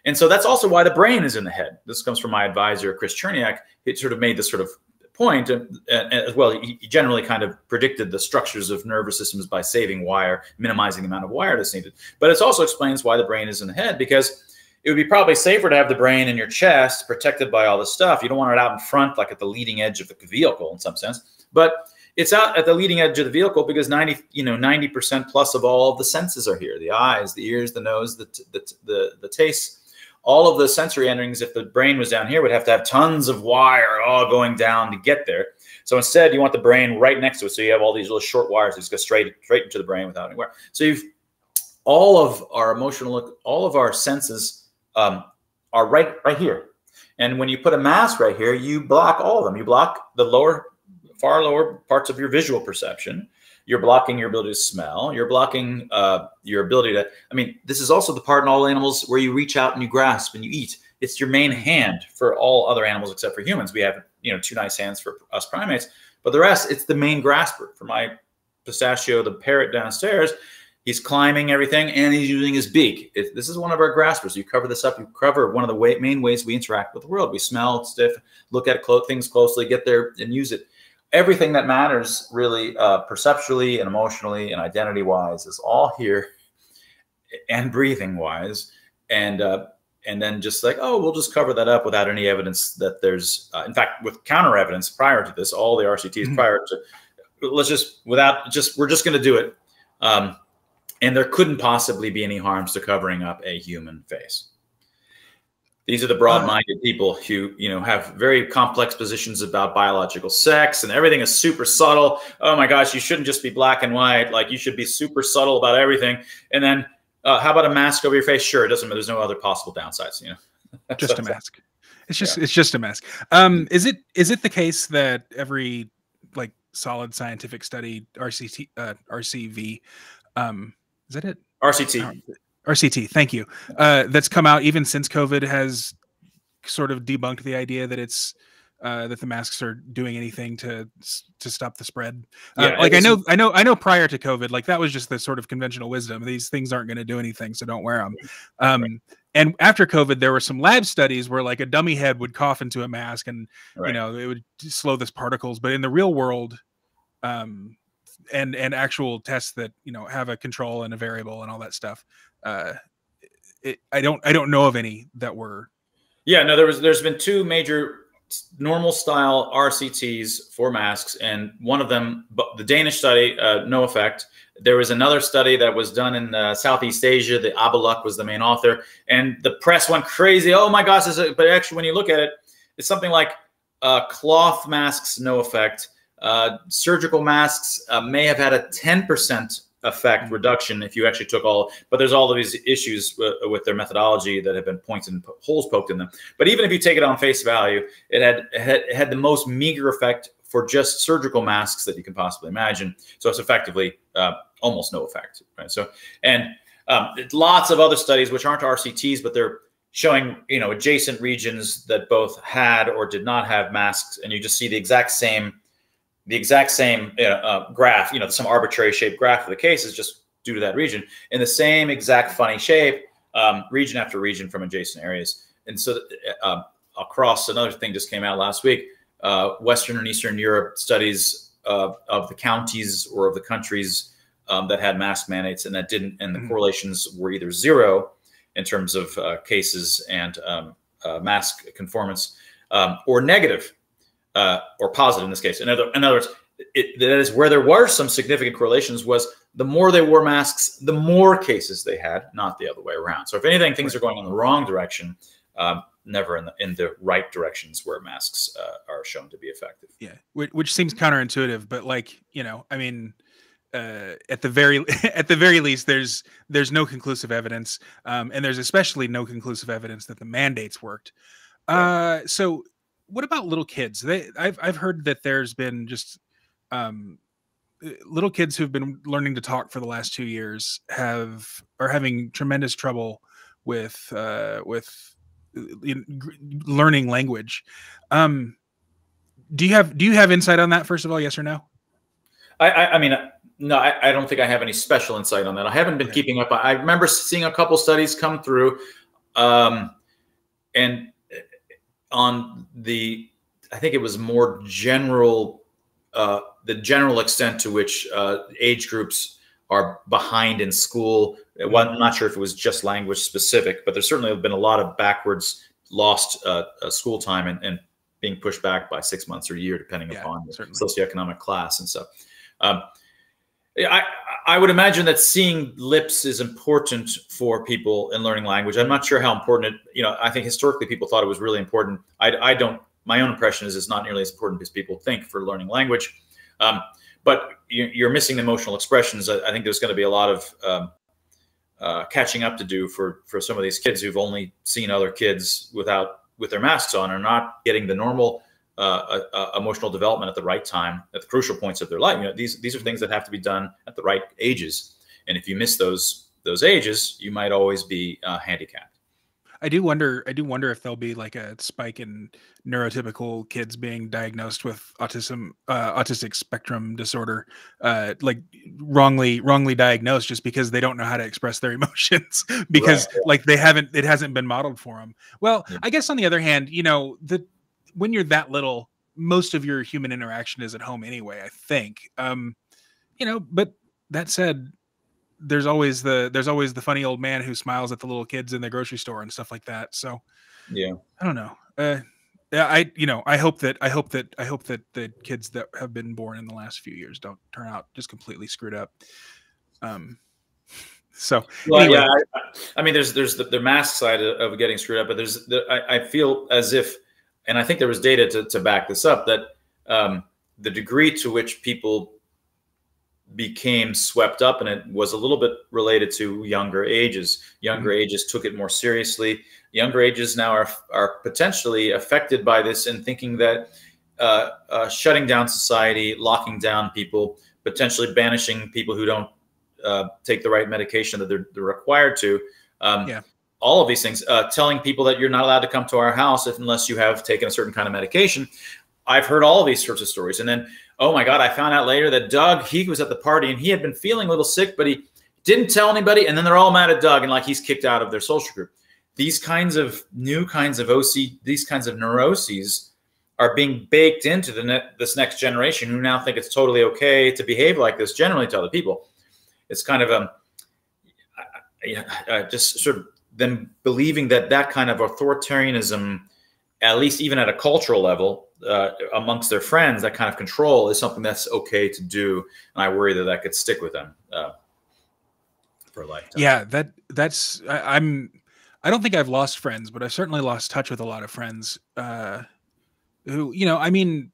And so that's also why the brain is in the head. This comes from my advisor, Chris Cherniak. He sort of made this sort of point, and as well, he generally kind of predicted the structures of nervous systems by saving wire, minimizing the amount of wire that's needed. But it also explains why the brain is in the head, because it would be probably safer to have the brain in your chest, protected by all this stuff. You don't want it out in front, like at the leading edge of the vehicle in some sense. But it's out at the leading edge of the vehicle because 90% plus of all of the senses are here: the eyes, the ears, the nose, the taste. All of the sensory enderings, if the brain was down here, would have to have tons of wire all going down to get there. So instead, you want the brain right next to it. So you have all these little short wires that just go straight into the brain without any wire. So you've all of our senses are right here. And when you put a mask right here, you block all of them. You block the far lower parts of your visual perception. You're blocking your ability to smell. You're blocking your ability to, this is also the part in all animals where you reach out and you grasp and you eat. It's your main hand for all other animals except for humans. We have, two nice hands for us primates, but the rest, it's the main grasper. For my pistachio, the parrot downstairs, he's climbing everything and he's using his beak. This is one of our graspers. You cover this up. You cover one of the main ways we interact with the world. We smell, sniff, look at things closely, get there and use it. Everything that matters really perceptually and emotionally and identity-wise is all here, and breathing-wise, and then just like, oh, we'll just cover that up without any evidence that there's, in fact, with counter evidence prior to this, all the RCTs prior to, we're just going to do it, and there couldn't possibly be any harms to covering up a human face. These are the broad-minded people who, have very complex positions about biological sex, and everything is super subtle. Oh my gosh, you shouldn't just be black and white. Like, you should be super subtle about everything. And then, how about a mask over your face? Sure, it doesn't. There's no other possible downsides. Just a mask. It's just a mask. Is it the case that every solid scientific study, RCV, is that it? RCT. RCT, thank you. That's come out even since COVID has sort of debunked the idea that it's that the masks are doing anything to stop the spread. I know prior to COVID, that was just the sort of conventional wisdom. These things aren't going to do anything, so don't wear them. Right. And after COVID, there were some lab studies where a dummy head would cough into a mask, and it would slow this particles. But in the real world, and actual tests that, you know, have a control and a variable and all that stuff. I don't know of any that were. Yeah, no, there's been two major normal style RCTs for masks, and one of them, the Danish study, no effect. There was another study that was done in Southeast Asia. The Abaluk was the main author, and the press went crazy. Oh my gosh! But actually, when you look at it, it's something like cloth masks, no effect. Surgical masks may have had a 10% effect reduction if you actually took all, but there's all of these issues with their methodology that have been pointed and holes poked in them. But even if you take it on face value, it had the most meager effect for just surgical masks that you can possibly imagine. So it's effectively almost no effect, right? So, and lots of other studies which aren't RCTs, but they're showing, you know, adjacent regions that both had or did not have masks, and you just see the exact same graph, you know, some arbitrary shaped graph of the cases just due to that region in the same exact funny shape, region after region from adjacent areas. And so across, another thing just came out last week, Western and Eastern Europe studies of the counties or of the countries that had mask mandates and that didn't, and the correlations were either zero in terms of cases and mask conformance, or negative. Or positive in this case. In other words, that is where there were some significant correlations was the more they wore masks, the more cases they had, not the other way around. So if anything, things are going in the wrong direction, never in the right directions where masks are shown to be effective. Yeah, which seems counterintuitive, but like, you know, I mean, at the very least, there's no conclusive evidence, and there's especially no conclusive evidence that the mandates worked. So. What about little kids? I've heard that there's been just little kids who've been learning to talk for the last 2 years are having tremendous trouble with learning language. Do you have insight on that, first of all? Yes or no? I mean, no, I don't think I have any special insight on that. I haven't been keeping up. I remember seeing a couple studies come through, and on the, I think it was more general, the general extent to which age groups are behind in school. Well, I'm not sure if it was just language specific, but there's certainly been a lot of backwards lost school time and being pushed back by 6 months or a year, depending upon the socioeconomic class and stuff. I would imagine that seeing lips is important for people in learning language. I'm not sure how important it, you know, I think historically people thought it was really important. I don't, my own impression is it's not nearly as important as people think for learning language. But you're missing emotional expressions. I think there's going to be a lot of catching up to do for some of these kids who've only seen other kids with their masks on and not getting the normal emotional development at the right time, at the crucial points of their life. You know, these are things that have to be done at the right ages, and if you miss those ages, you might always be handicapped. I do wonder if there'll be like a spike in neurotypical kids being diagnosed with autistic spectrum disorder, like wrongly diagnosed just because they don't know how to express their emotions because like it hasn't been modeled for them. Well, I guess on the other hand, you know, when you're that little, most of your human interaction is at home anyway, I think. You know, but that said, there's always the funny old man who smiles at the little kids in the grocery store and stuff like that. So yeah, I don't know. I hope that the kids that have been born in the last few years don't turn out just completely screwed up. So well, anyway. yeah, I mean, there's the mask side of getting screwed up, but I feel as if, and I think there was data to back this up, that the degree to which people became swept up in it was a little bit related to younger ages. Younger ages took it more seriously. Younger ages now are potentially affected by this and thinking that shutting down society, locking down people, potentially banishing people who don't take the right medication that they're required to. All of these things, telling people that you're not allowed to come to our house unless you have taken a certain kind of medication. I've heard all of these sorts of stories. And then, oh my God, I found out later that Doug, he was at the party and he had been feeling a little sick, but he didn't tell anybody. And then they're all mad at Doug and like he's kicked out of their social group. These kinds of new kinds of these kinds of neuroses are being baked into this next generation who now think it's totally okay to behave like this generally to other people. It's kind of just sort of them believing that that kind of authoritarianism, at least even at a cultural level, amongst their friends, that kind of control is something that's okay to do. And I worry that that could stick with them for a lifetime. Yeah, that's I don't think I've lost friends, but I've certainly lost touch with a lot of friends who, you know, I mean,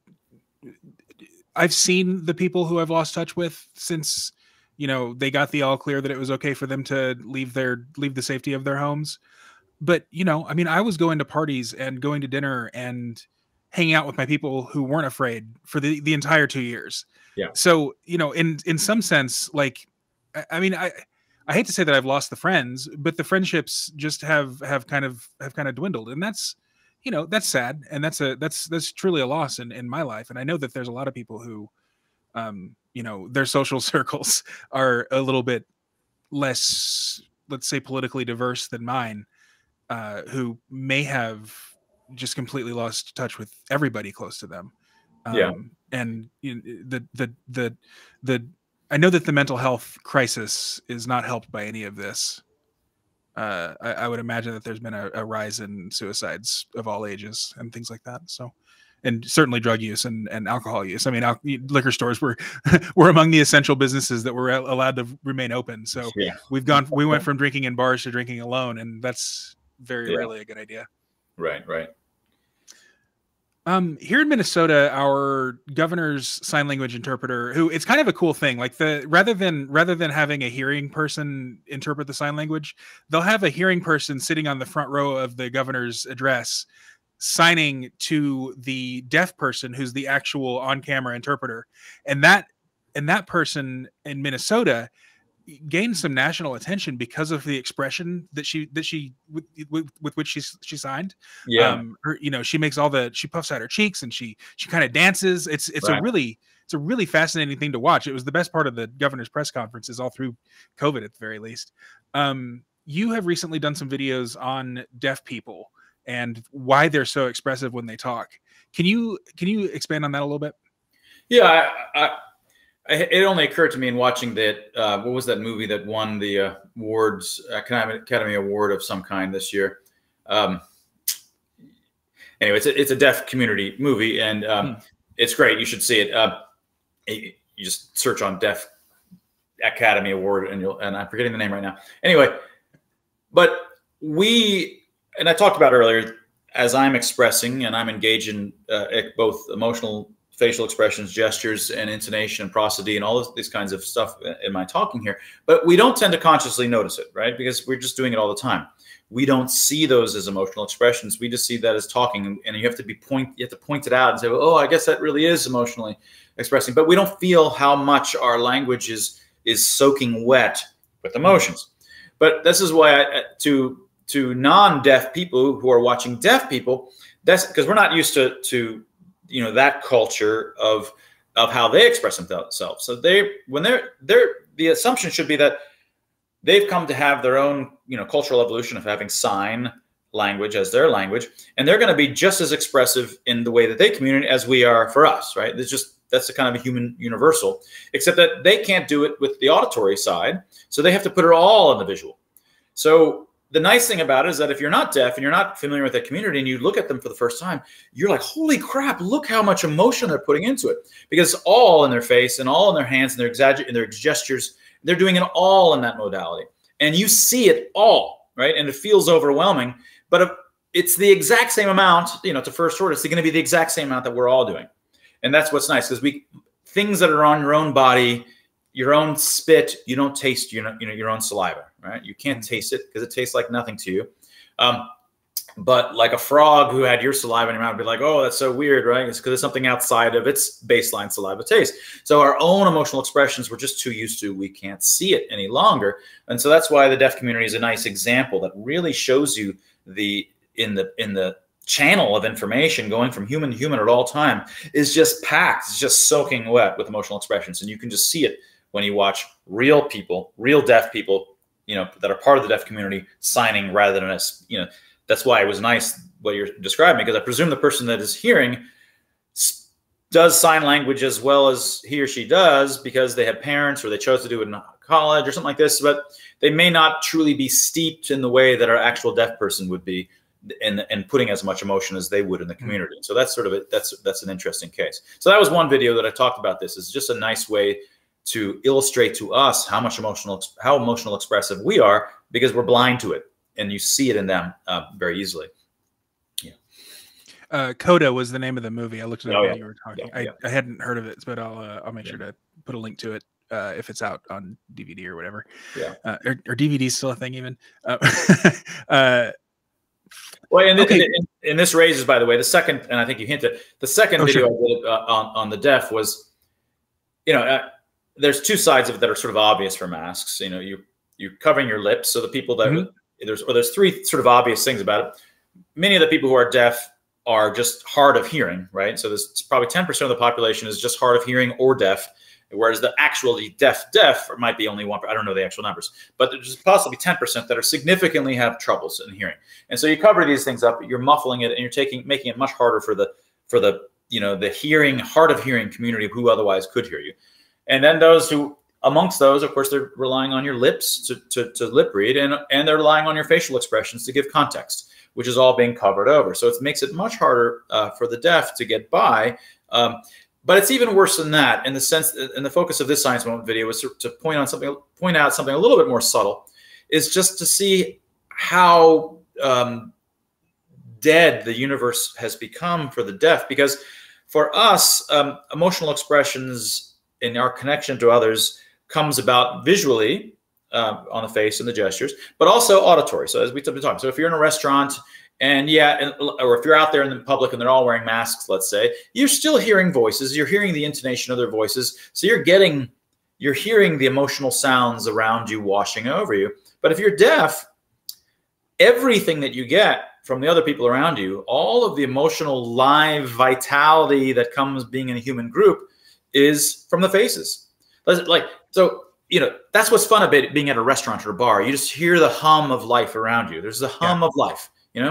I've seen the people who I've lost touch with since, you know, they got the all clear that it was okay for them to leave the safety of their homes. But, you know, I mean, I was going to parties and going to dinner and hanging out with my people who weren't afraid for the entire 2 years. Yeah. So, you know, in some sense, like, I mean, I hate to say that I've lost the friends, but the friendships just have kind of dwindled. And that's, you know, that's sad. And that's truly a loss in my life. And I know that there's a lot of people who, you know, their social circles are a little bit less, let's say, politically diverse than mine, who may have just completely lost touch with everybody close to them. And you know, I know that the mental health crisis is not helped by any of this. I would imagine that there's been a rise in suicides of all ages and things like that. So, and certainly drug use and alcohol use. I mean, liquor stores were among the essential businesses that were allowed to remain open. So we went from drinking in bars to drinking alone, and that's very rarely a good idea. Right. Here in Minnesota, our governor's sign language interpreter, who it's kind of a cool thing, like rather than having a hearing person interpret the sign language, they'll have a hearing person sitting on the front row of the governor's address, signing to the deaf person who's the actual on-camera interpreter. And that person in Minnesota gained some national attention because of the expression that she with which she signed. You know, she makes she puffs out her cheeks and she kind of dances. It's a really fascinating thing to watch. It was the best part of the governor's press conferences all through COVID, at the very least. You have recently done some videos on deaf people and why they're so expressive when they talk. Can you expand on that a little bit? Yeah, it only occurred to me in watching that. What was that movie that won the awards, Academy Award of some kind this year? Anyway, it's a deaf community movie, and it's great. You should see it. You just search on Deaf Academy Award, and I'm forgetting the name right now. Anyway, but and I talked about earlier, as I'm expressing and I'm engaged in both emotional facial expressions, gestures, and intonation and prosody and all these kinds of stuff in my talking here. But we don't tend to consciously notice it, right? Because we're just doing it all the time. We don't see those as emotional expressions. We just see that as talking, and you have to point it out and say, well, oh, I guess that really is emotionally expressing. But we don't feel how much our language is soaking wet with emotions. But this is why to non-deaf people who are watching deaf people, that's because we're not used to you know, that culture of how they express themselves. So the assumption should be that they've come to have their own, you know, cultural evolution of having sign language as their language, and they're going to be just as expressive in the way that they communicate as we are for us, right? That's a kind of a human universal, except that they can't do it with the auditory side, so they have to put it all in the visual. So the nice thing about it is that if you're not deaf and you're not familiar with that community and you look at them for the first time, you're like, holy crap, look how much emotion they're putting into it. Because it's all in their face and all in their hands and their gestures, they're doing it all in that modality. And you see it all, right? And it feels overwhelming, but it's the exact same amount, you know, to first order, it's going to be the exact same amount that we're all doing. And that's what's nice, because things that are on your own body, your own spit, you don't taste your own saliva, right? You can't taste it because it tastes like nothing to you. But like a frog who had your saliva in your mouth would be like, oh, that's so weird, right? It's because it's something outside of its baseline saliva taste. So our own emotional expressions we're just too used to. We can't see it any longer. And so that's why the deaf community is a nice example that really shows you in the channel of information going from human to human at all time is just packed. It's just soaking wet with emotional expressions. And you can just see it when you watch real people, real deaf people, you know, that are part of the deaf community signing rather than us, you know. That's why it was nice what you're describing, because I presume the person that is hearing does sign language as well as he or she does because they have parents or they chose to do it in college or something like this, but they may not truly be steeped in the way that our actual deaf person would be and putting as much emotion as they would in the community. So that's sort of it. That's an interesting case. So that was one video that I talked about. This is just a nice way to illustrate to us how emotional expressive we are, because we're blind to it and you see it in them very easily. Coda was the name of the movie. I looked it up while you were talking. I hadn't heard of it, but I'll make sure to put a link to it if it's out on DVD or whatever. Yeah. Or DVD is still a thing even. Well, and this raises, by the way, the second, and I think you hinted, the second video I did on the deaf was, there's two sides of it that are sort of obvious for masks. You're covering your lips, so the people that there's three sort of obvious things about it. Many of the people who are deaf are just hard of hearing, right? So there's probably 10% of the population is just hard of hearing or deaf, whereas the actually deaf might be only 1%. I don't know the actual numbers, but there's possibly 10% that are significantly have troubles in hearing. And so you cover these things up, you're muffling it, and you're making it much harder for the hard of hearing community who otherwise could hear you. And then amongst those, of course, they're relying on your lips to lip read, and they're relying on your facial expressions to give context, which is all being covered over. So it makes it much harder for the deaf to get by. But it's even worse than that, in the sense, and the focus of this Science Moment video was to point out something a little bit more subtle, is just to see how dead the universe has become for the deaf. Because for us, emotional expressions in our connection to others comes about visually, on the face and the gestures, but also auditory. So as we've been talking, so if you're in a restaurant or if you're out there in the public and they're all wearing masks, let's say, you're still hearing voices, you're hearing the intonation of their voices. So you're hearing the emotional sounds around you washing over you. But if you're deaf, everything that you get from the other people around you, all of the emotional live vitality that comes being in a human group is from the faces. That's what's fun about being at a restaurant or a bar. You just hear the hum of life around you. There's the hum of life. You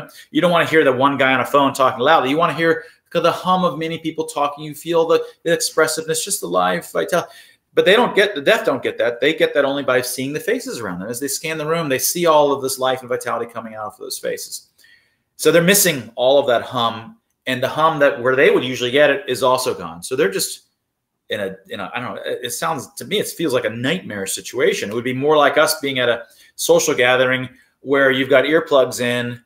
don't want to hear the one guy on a phone talking loudly. You want to hear the hum of many people talking. You feel the expressiveness, just the live vitality. But the deaf don't get that. They get that only by seeing the faces around them. As they scan the room, they see all of this life and vitality coming out of those faces. So they're missing all of that hum, and the hum where they would usually get it is also gone. So they're just in a I don't know, it sounds to me, it feels like a nightmare situation. It would be more like us being at a social gathering where you've got earplugs in,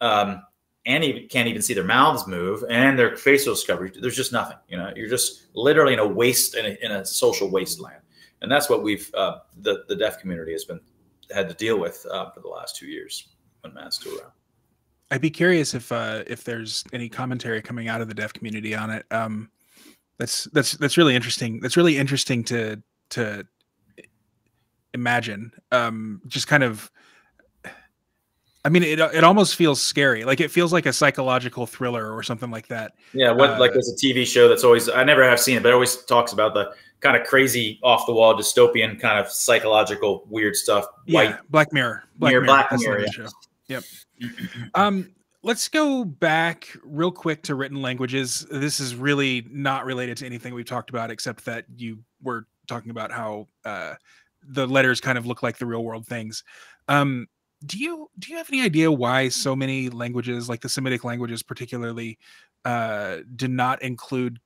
and you can't even see their mouths move, and their facial discovery. There's just nothing. You're just literally in a waste, in a social wasteland. And that's what the deaf community has had to deal with for the last 2 years when masks were around. I'd be curious if there's any commentary coming out of the deaf community on it. That's really interesting. That's really interesting to imagine. Just kind of, I mean, it almost feels scary. Like it feels like a psychological thriller or something like that. Yeah, like there's a TV show that's always, I never have seen it, but it always talks about the kind of crazy, off the wall, dystopian kind of psychological weird stuff. Yeah, Black Mirror. Black Mirror. Yeah. Show. Yep. Let's go back real quick to written languages. This is really not related to anything we've talked about, except that you were talking about how the letters kind of look like the real world things. Do you have any idea why so many languages, like the Semitic languages particularly, do not include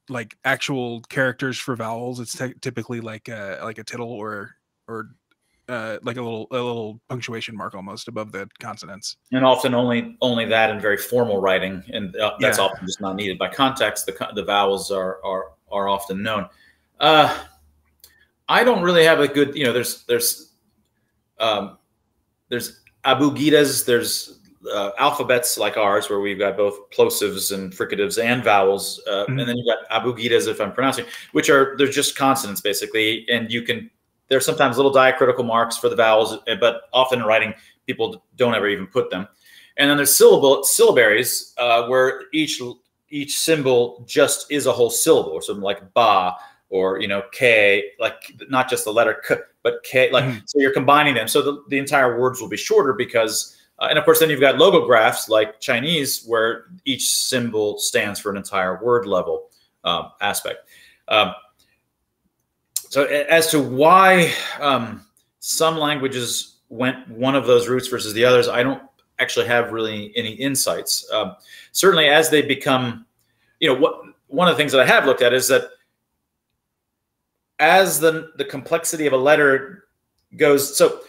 like actual characters for vowels? It's typically like a tittle or like a little punctuation mark almost above the consonants, and often only that in very formal writing, and that's often just not needed by context. The vowels are often known. I don't really have a good, there's abugidas, there's alphabets like ours where we've got both plosives and fricatives and vowels, and then you've got abugidas, if I'm pronouncing, they're just consonants basically, and there's sometimes little diacritical marks for the vowels, but often in writing people don't ever even put them. And then there's syllabaries where each symbol just is a whole syllable, or something like ba, or k, like not just the letter k, but k, like so you're combining them. So the entire words will be shorter because And of course, then you've got logographs like Chinese, where each symbol stands for an entire word level aspect. So as to why some languages went one of those routes versus the others, I don't actually have really any insights. Certainly as they become, one of the things that I have looked at is that as the complexity of a letter goes, so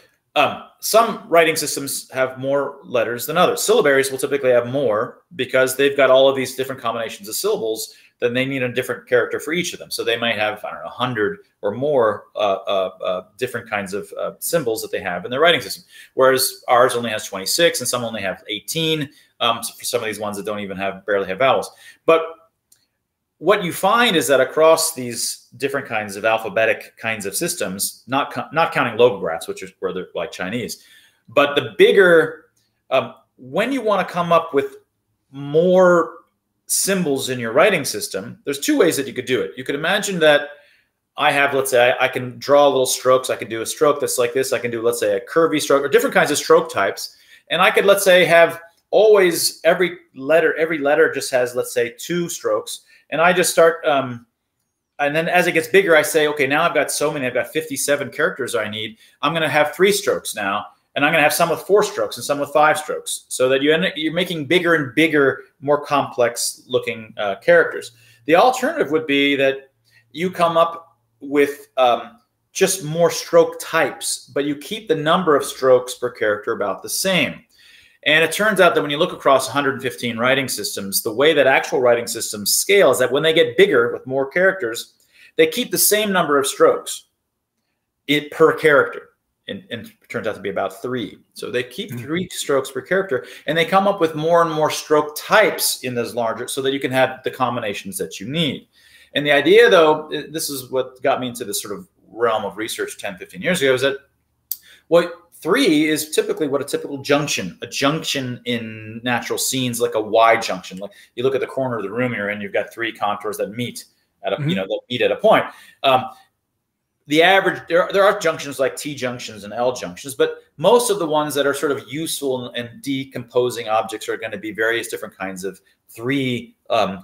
some writing systems have more letters than others. Syllabaries will typically have more because they've got all of these different combinations of syllables. Then they need a different character for each of them. So they might have, I don't know, 100 or more different kinds of symbols that they have in their writing system. Whereas ours only has 26 and some only have 18 for some of these ones that don't even barely have vowels. But what you find is that across these different kinds of alphabetic kinds of systems, not counting logographs, which is where they're like Chinese, but the bigger, when you want to come up with more symbols in your writing system, there's two ways that you could do it. You could imagine that I have, let's say, I can draw little strokes. I can do a stroke that's like this. I can do, let's say, a curvy stroke or different kinds of stroke types. And I could, let's say, have always every letter just has, let's say, 2 strokes. And I just start, and then as it gets bigger, I say, okay, now I've got so many, I've got 57 characters I need. I'm going to have 3 strokes now. And I'm going to have some with 4 strokes and some with 5 strokes, so that you're making bigger and bigger, more complex looking characters. The alternative would be that you come up with just more stroke types, but you keep the number of strokes per character about the same. And it turns out that when you look across 115 writing systems, the way that actual writing systems scale is that when they get bigger with more characters, they keep the same number of strokes per character. And it turns out to be about 3. So they keep 3 strokes per character, and they come up with more and more stroke types in those larger, so that you can have the combinations that you need. And the idea, though, this is what got me into this sort of realm of research 10, 15 years ago, is that what 3 is typically what a typical junction, in natural scenes, like a Y junction. Like you look at the corner of the room you're in, you've got 3 contours that meet at a, that meet at a point. The average, there are junctions like T junctions and L junctions, but most of the ones that are sort of useful and decomposing objects are going to be various different kinds of 3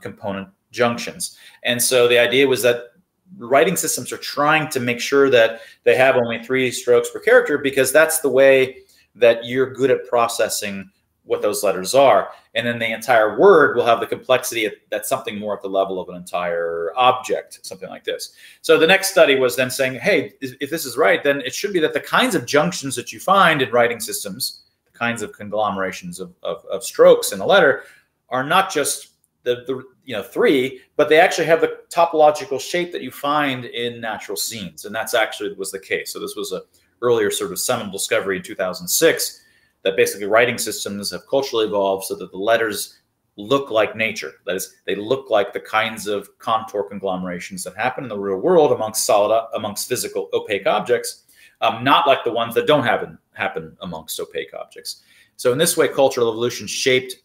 component junctions. And so the idea was that writing systems are trying to make sure that they have only 3 strokes per character, because that's the way that you're good at processing what those letters are. And then the entire word will have the complexity that's something more at the level of an entire object, something like this. So the next study was then saying, hey, if this is right, then it should be that the kinds of junctions that you find in writing systems, the kinds of conglomerations of strokes in a letter, are not just the 3, but they actually have the topological shape that you find in natural scenes. And that's actually was the case. So this was an earlier sort of seminal discovery in 2006, that basically writing systems have culturally evolved so that the letters look like nature. That is, they look like the kinds of contour conglomerations that happen in the real world amongst physical opaque objects, not like the ones that don't happen amongst opaque objects. So in this way, cultural evolution shaped,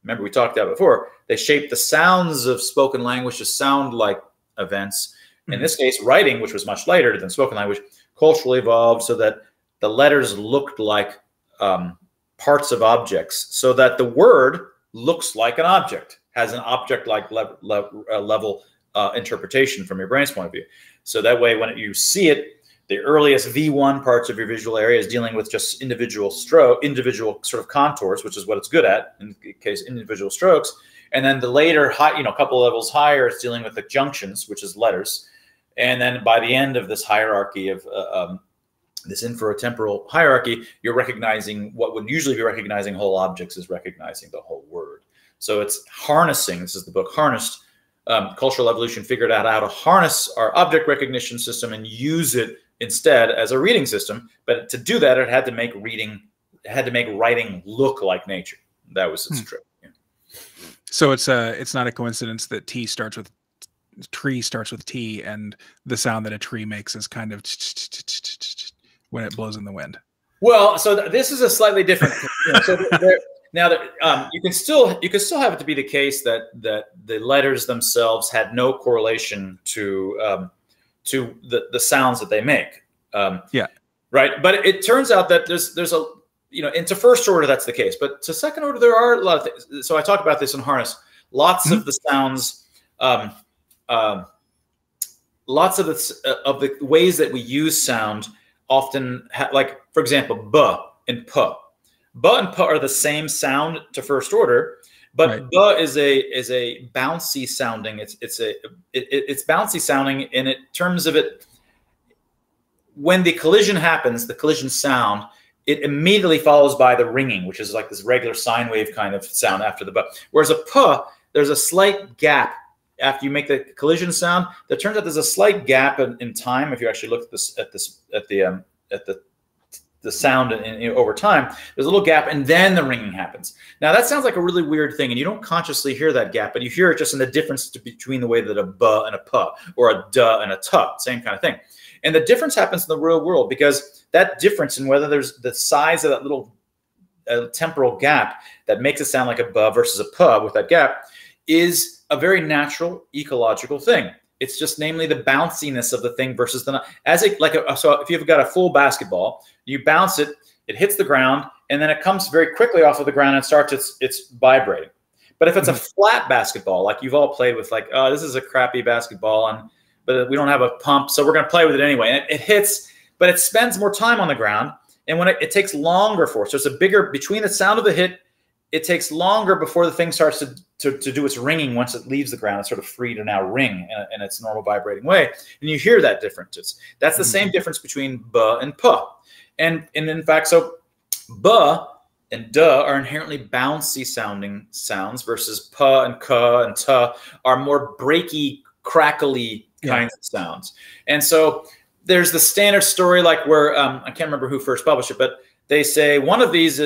remember we talked about it before, they shaped the sounds of spoken language to sound like events. In this case, writing, which was much later than spoken language, culturally evolved so that the letters looked like parts of objects, so that the word looks like an object, has an object-like level interpretation from your brain's point of view. So that way, when you see it, the earliest V1 parts of your visual area is dealing with just individual sort of contours, which is what it's good at, in the case individual strokes. And then the later, a couple levels higher, it's dealing with the junctions, which is letters. And then by the end of this hierarchy of this inferotemporal hierarchy, you're recognizing what would usually be recognizing whole objects is recognizing the whole word. So it's harnessing, this is the book Harnessed, cultural evolution figured out how to harness our object recognition system and use it instead as a reading system. But to do that, it had to make writing look like nature. That was its trick. Yeah. So it's not a coincidence that tree starts with T, and the sound that a tree makes is kind of when it blows in the wind. Well, so this is a slightly different. You can still have it to be the case that the letters themselves had no correlation to the sounds that they make. Yeah. Right. But it turns out that there's and to first order, that's the case. But to second order, there are a lot of things. So I talk about this in Harness. Lots of the sounds, lots of the ways that we use sound often, like, for example, b and p. B and p are the same sound to first order, but b is a bouncy sounding. It's bouncy sounding in terms of it. When the collision happens, the collision sound, it immediately follows by the ringing, which is like this regular sine wave kind of sound after the b. Whereas a p, there's a slight gap after you make the collision sound. It turns out there's a slight gap in time. If you actually look at the sound over time, there's a little gap, and then the ringing happens. Now that sounds like a really weird thing, and you don't consciously hear that gap, but you hear it just in the difference between the way that a b and a p, or a d and a t, same kind of thing. And the difference happens in the real world because that difference in whether there's the size of that little temporal gap that makes it sound like a b versus a p with that gap is a very natural ecological thing. It's just namely the bounciness of the thing versus the, so if you've got a full basketball, you bounce it, it hits the ground, and then it comes very quickly off of the ground and starts its vibrating. But if it's a flat basketball, like you've all played with, like, oh, this is a crappy basketball, but we don't have a pump, so we're going to play with it anyway. And it hits, but it spends more time on the ground, and when it takes longer for it. So it's a bigger, between the sound of the hit, it takes longer before the thing starts to do its ringing. Once it leaves the ground, it's sort of free to now ring in its normal vibrating way. And you hear that difference. That's the same difference between b and p. And in fact, so b and d are inherently bouncy sounding sounds, versus p and k and t are more breaky, crackly kinds of sounds. And so there's the standard story, like where I can't remember who first published it, but they say one of these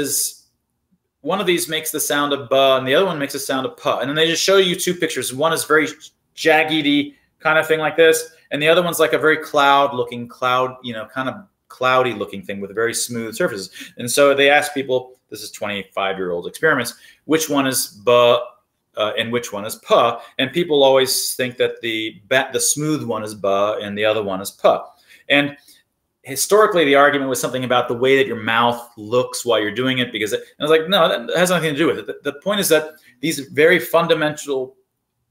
makes the sound of b and the other one makes the sound of p. And then they just show you two pictures. One is very jaggedy kind of thing like this, and the other one's like a very cloud-looking, kind of cloudy looking thing with very smooth surfaces. And so they ask people, this is 25-year-old experiments, which one is b and which one is p? And people always think that the smooth one is b and the other one is p. And historically, the argument was something about the way that your mouth looks while you're doing it, because I was like, no, that has nothing to do with it. The point is that these very fundamental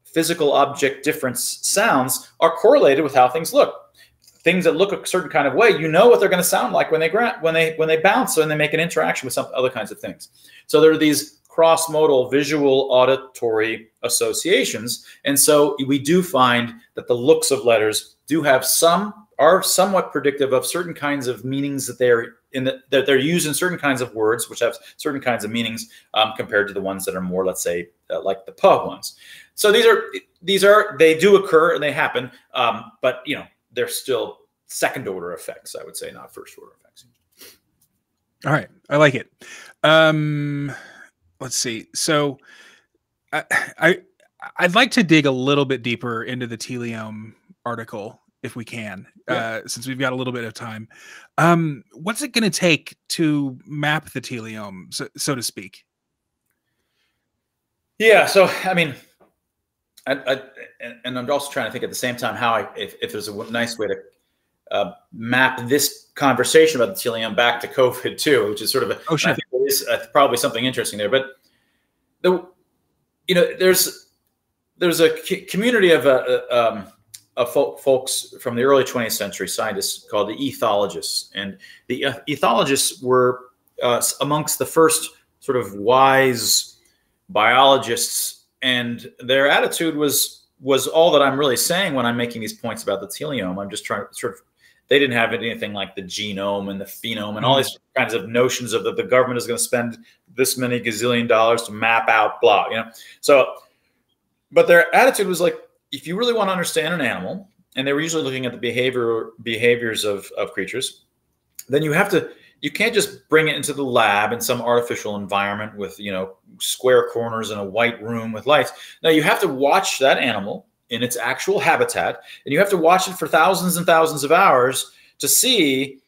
physical object difference sounds are correlated with how things look. Things that look a certain kind of way, you know what they're going to sound like when they bounce and they make an interaction with some other kinds of things. So there are these cross-modal visual auditory associations, and so we do find that the looks of letters are somewhat predictive of certain kinds of meanings that they're used in certain kinds of words, which have certain kinds of meanings compared to the ones that are more, let's say, like the p ones. So they do occur and they happen, but they're still second order effects, I would say, not first order effects. All right, I like it. Let's see. So I'd like to dig a little bit deeper into the teleome article, if we can, since we've got a little bit of time. What's it going to take to map the teleome, so to speak? Yeah, so I mean, and I'm also trying to think at the same time how if there's a nice way to map this conversation about the teleome back to COVID too, which is sort of I think there is probably something interesting there. But there's a community of folks from the early 20th century, scientists called the ethologists, and the ethologists were amongst the first sort of wise biologists, and their attitude was all that I'm really saying when I'm making these points about the teleome. I'm just trying to sort of, they didn't have anything like the genome and the phenome and all these kinds of notions of that the government is going to spend this many gazillion dollars to map out blah, So, but their attitude was like, if you really want to understand an animal, and they were usually looking at the behaviors of creatures, then you can't just bring it into the lab in some artificial environment with, square corners in a white room with lights. Now you have to watch that animal in its actual habitat, and you have to watch it for thousands and thousands of hours to see,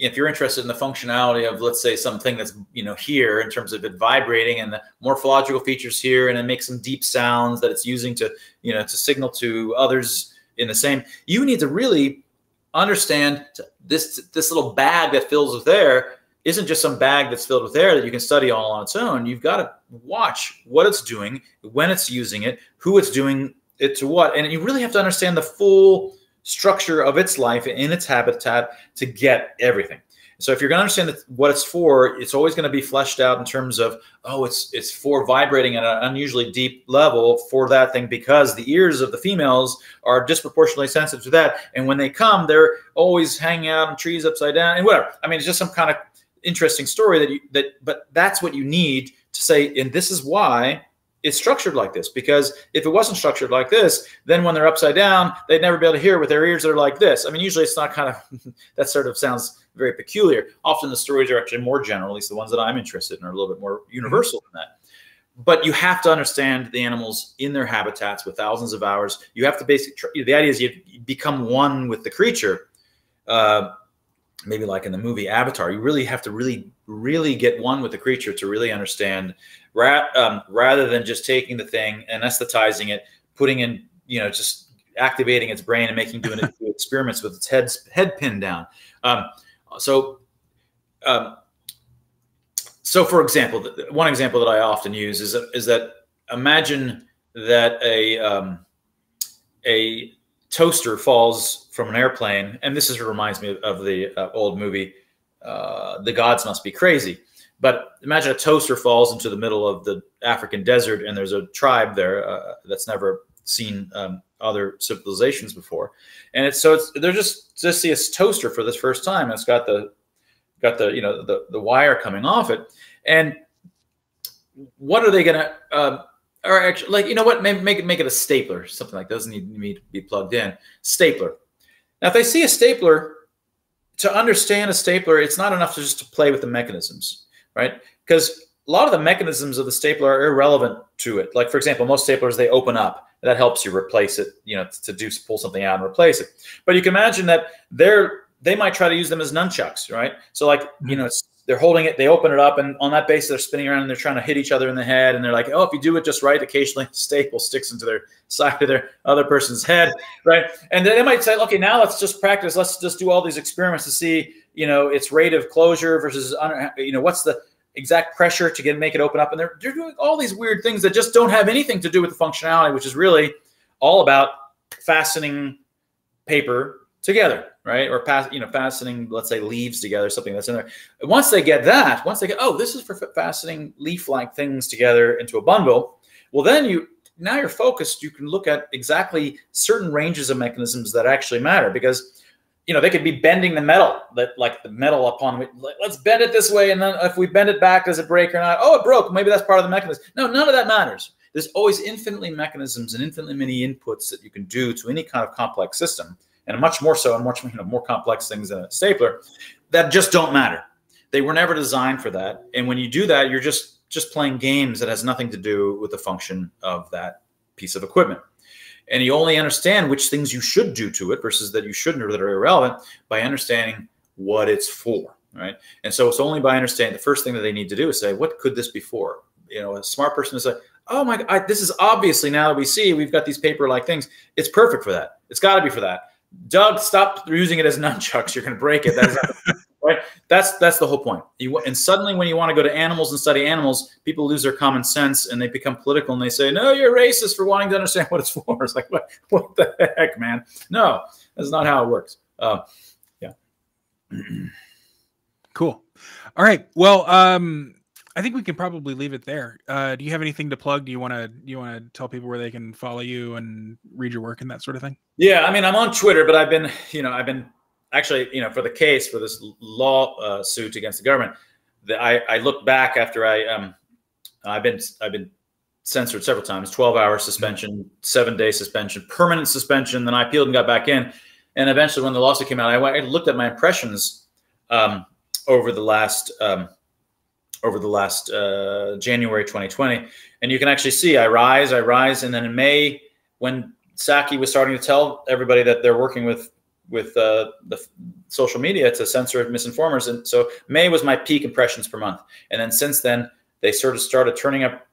if you're interested in the functionality of, let's say, something that's, here in terms of it vibrating and the morphological features here, and it makes some deep sounds that it's using to, to signal to others in the same. You need to really understand this little bag that fills with air isn't just some bag that's filled with air that you can study all on its own. You've got to watch what it's doing, when it's using it, who it's doing it to what. And you really have to understand the full structure of its life in its habitat to get everything. So if you're going to understand what it's for, it's always going to be fleshed out in terms of, oh, it's for vibrating at an unusually deep level for that thing, because the ears of the females are disproportionately sensitive to that. And when they come, they're always hanging out in trees upside down and whatever. I mean, it's just some kind of interesting story but that's what you need to say. And this is why it's structured like this, because if it wasn't structured like this, then when they're upside down, they'd never be able to hear with their ears that are like this. I mean, usually it's not kind of, that sort of sounds very peculiar. Often the stories are actually more general, at least the ones that I'm interested in are a little bit more universal than that. But you have to understand the animals in their habitats with thousands of hours. You have to basically, the idea is you become one with the creature. Maybe like in the movie Avatar, you really have to really get one with the creature to really understand, rather than just taking the thing, anesthetizing it, putting in, just activating its brain and doing experiments with its head pinned down. So for example, one example that I often use is that imagine that a toaster falls from an airplane, and this reminds me of the old movie, The Gods Must Be Crazy. But imagine a toaster falls into the middle of the African desert, and there's a tribe there that's never seen other civilizations before, and they're just see a toaster for this first time, and it's got the wire coming off it, and what are they gonna or actually, like, what, make it a stapler, something like that. Doesn't need to be plugged in. Stapler. Now, if they see a stapler, to understand a stapler, it's not enough just to play with the mechanisms, right? Because a lot of the mechanisms of the stapler are irrelevant to it. Like, for example, most staplers, they open up. That helps you replace it, to pull something out and replace it. But you can imagine that they might try to use them as nunchucks, right? So, like, they're holding it, they open it up, and on that basis, they're spinning around and they're trying to hit each other in the head. And they're like, oh, if you do it just right, occasionally the staple sticks into their side of their other person's head, right? And they might say, okay, now let's just practice. Let's just do all these experiments to see, its rate of closure versus, what's the exact pressure to make it open up. And they're doing all these weird things that just don't have anything to do with the functionality, which is really all about fastening paper together, right? Or fastening, let's say, leaves together, something that's in there. Once they get, oh, this is for fastening leaf-like things together into a bundle. Well, then now you're focused. You can look at exactly certain ranges of mechanisms that actually matter, because they could be bending the metal, like the metal upon which, let's bend it this way, and then if we bend it back, does it break or not? Oh, it broke. Maybe that's part of the mechanism. No, none of that matters. There's always infinitely mechanisms and infinitely many inputs that you can do to any kind of complex system, and much more so, and much more complex things than a stapler, that just don't matter. They were never designed for that. And when you do that, you're just playing games that has nothing to do with the function of that piece of equipment. And you only understand which things you should do to it versus that you shouldn't, or that are irrelevant, by understanding what it's for, right? And so it's only by understanding, the first thing that they need to do is say, what could this be for? A smart person is like, oh my God, this is obviously, now that we see, we've got these paper-like things, it's perfect for that. It's got to be for that. Doug, stop using it as nunchucks. You're going to break it. Right? That's the whole point. And suddenly, when you want to go to animals and study animals, people lose their common sense and they become political, and they say, no, you're racist for wanting to understand what it's for. It's like, what the heck, man? No, that's not how it works. Yeah. Cool. All right. Well, I think we can probably leave it there. Do you have anything to plug? Do you want to tell people where they can follow you and read your work and that sort of thing? Yeah, I mean, I'm on Twitter, but I've been actually, for the case for this law suit against the government, I looked back after I've been censored several times, 12-hour suspension, 7-day suspension, permanent suspension. Then I appealed and got back in. And eventually, when the lawsuit came out, I looked at my impressions over the last January 2020, and you can actually see I rise, and then in May, when Psaki was starting to tell everybody that they're working with the social media to censor misinformers, and so May was my peak impressions per month, and then since then they sort of started turning up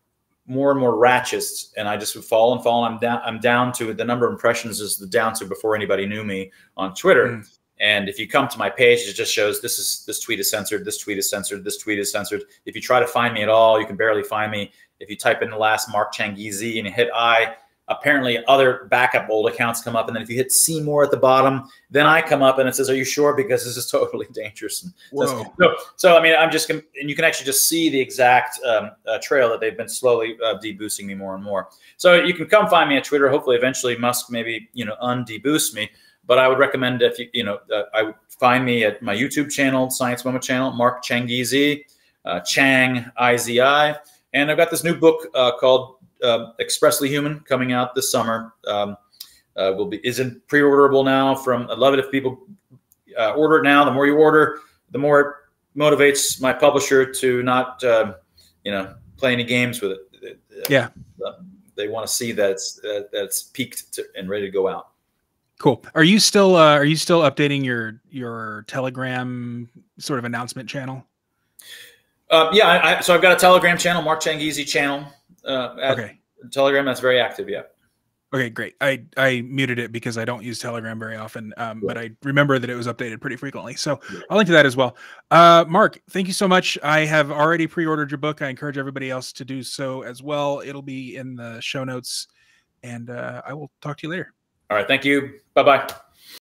more and more ratchets, and I just would fall and fall. I'm down to the number of impressions is down to before anybody knew me on Twitter. And if you come to my page, it just shows this tweet is censored, this tweet is censored, this tweet is censored. If you try to find me at all, you can barely find me. If you type in the last Mark Changizi and you hit I, apparently other backup old accounts come up. And then if you hit see more at the bottom, then I come up and it says, are you sure? Because this is totally dangerous. So I mean, and you can actually just see the exact trail that they've been slowly deboosting me more and more. So you can come find me at Twitter. Hopefully eventually Musk maybe, undeboost me. But I would recommend if I would find me at my YouTube channel, Science Moment channel, Mark Changizi, Changizi. And I've got this new book called Expressly Human coming out this summer. Is in pre-orderable now. I'd love it if people order it now. The more you order, the more it motivates my publisher to not play any games with it. Yeah, they want to see that it's peaked and ready to go out. Cool. Are you still updating your Telegram sort of announcement channel? Yeah. So I've got a Telegram channel, Mark Changizi channel. Okay. Telegram, that's very active. Yeah. Okay, great. I muted it because I don't use Telegram very often, but I remember that it was updated pretty frequently. So I'll link to that as well. Mark, thank you so much. I have already pre-ordered your book. I encourage everybody else to do so as well. It'll be in the show notes, and I will talk to you later. All right. Thank you. Bye-bye.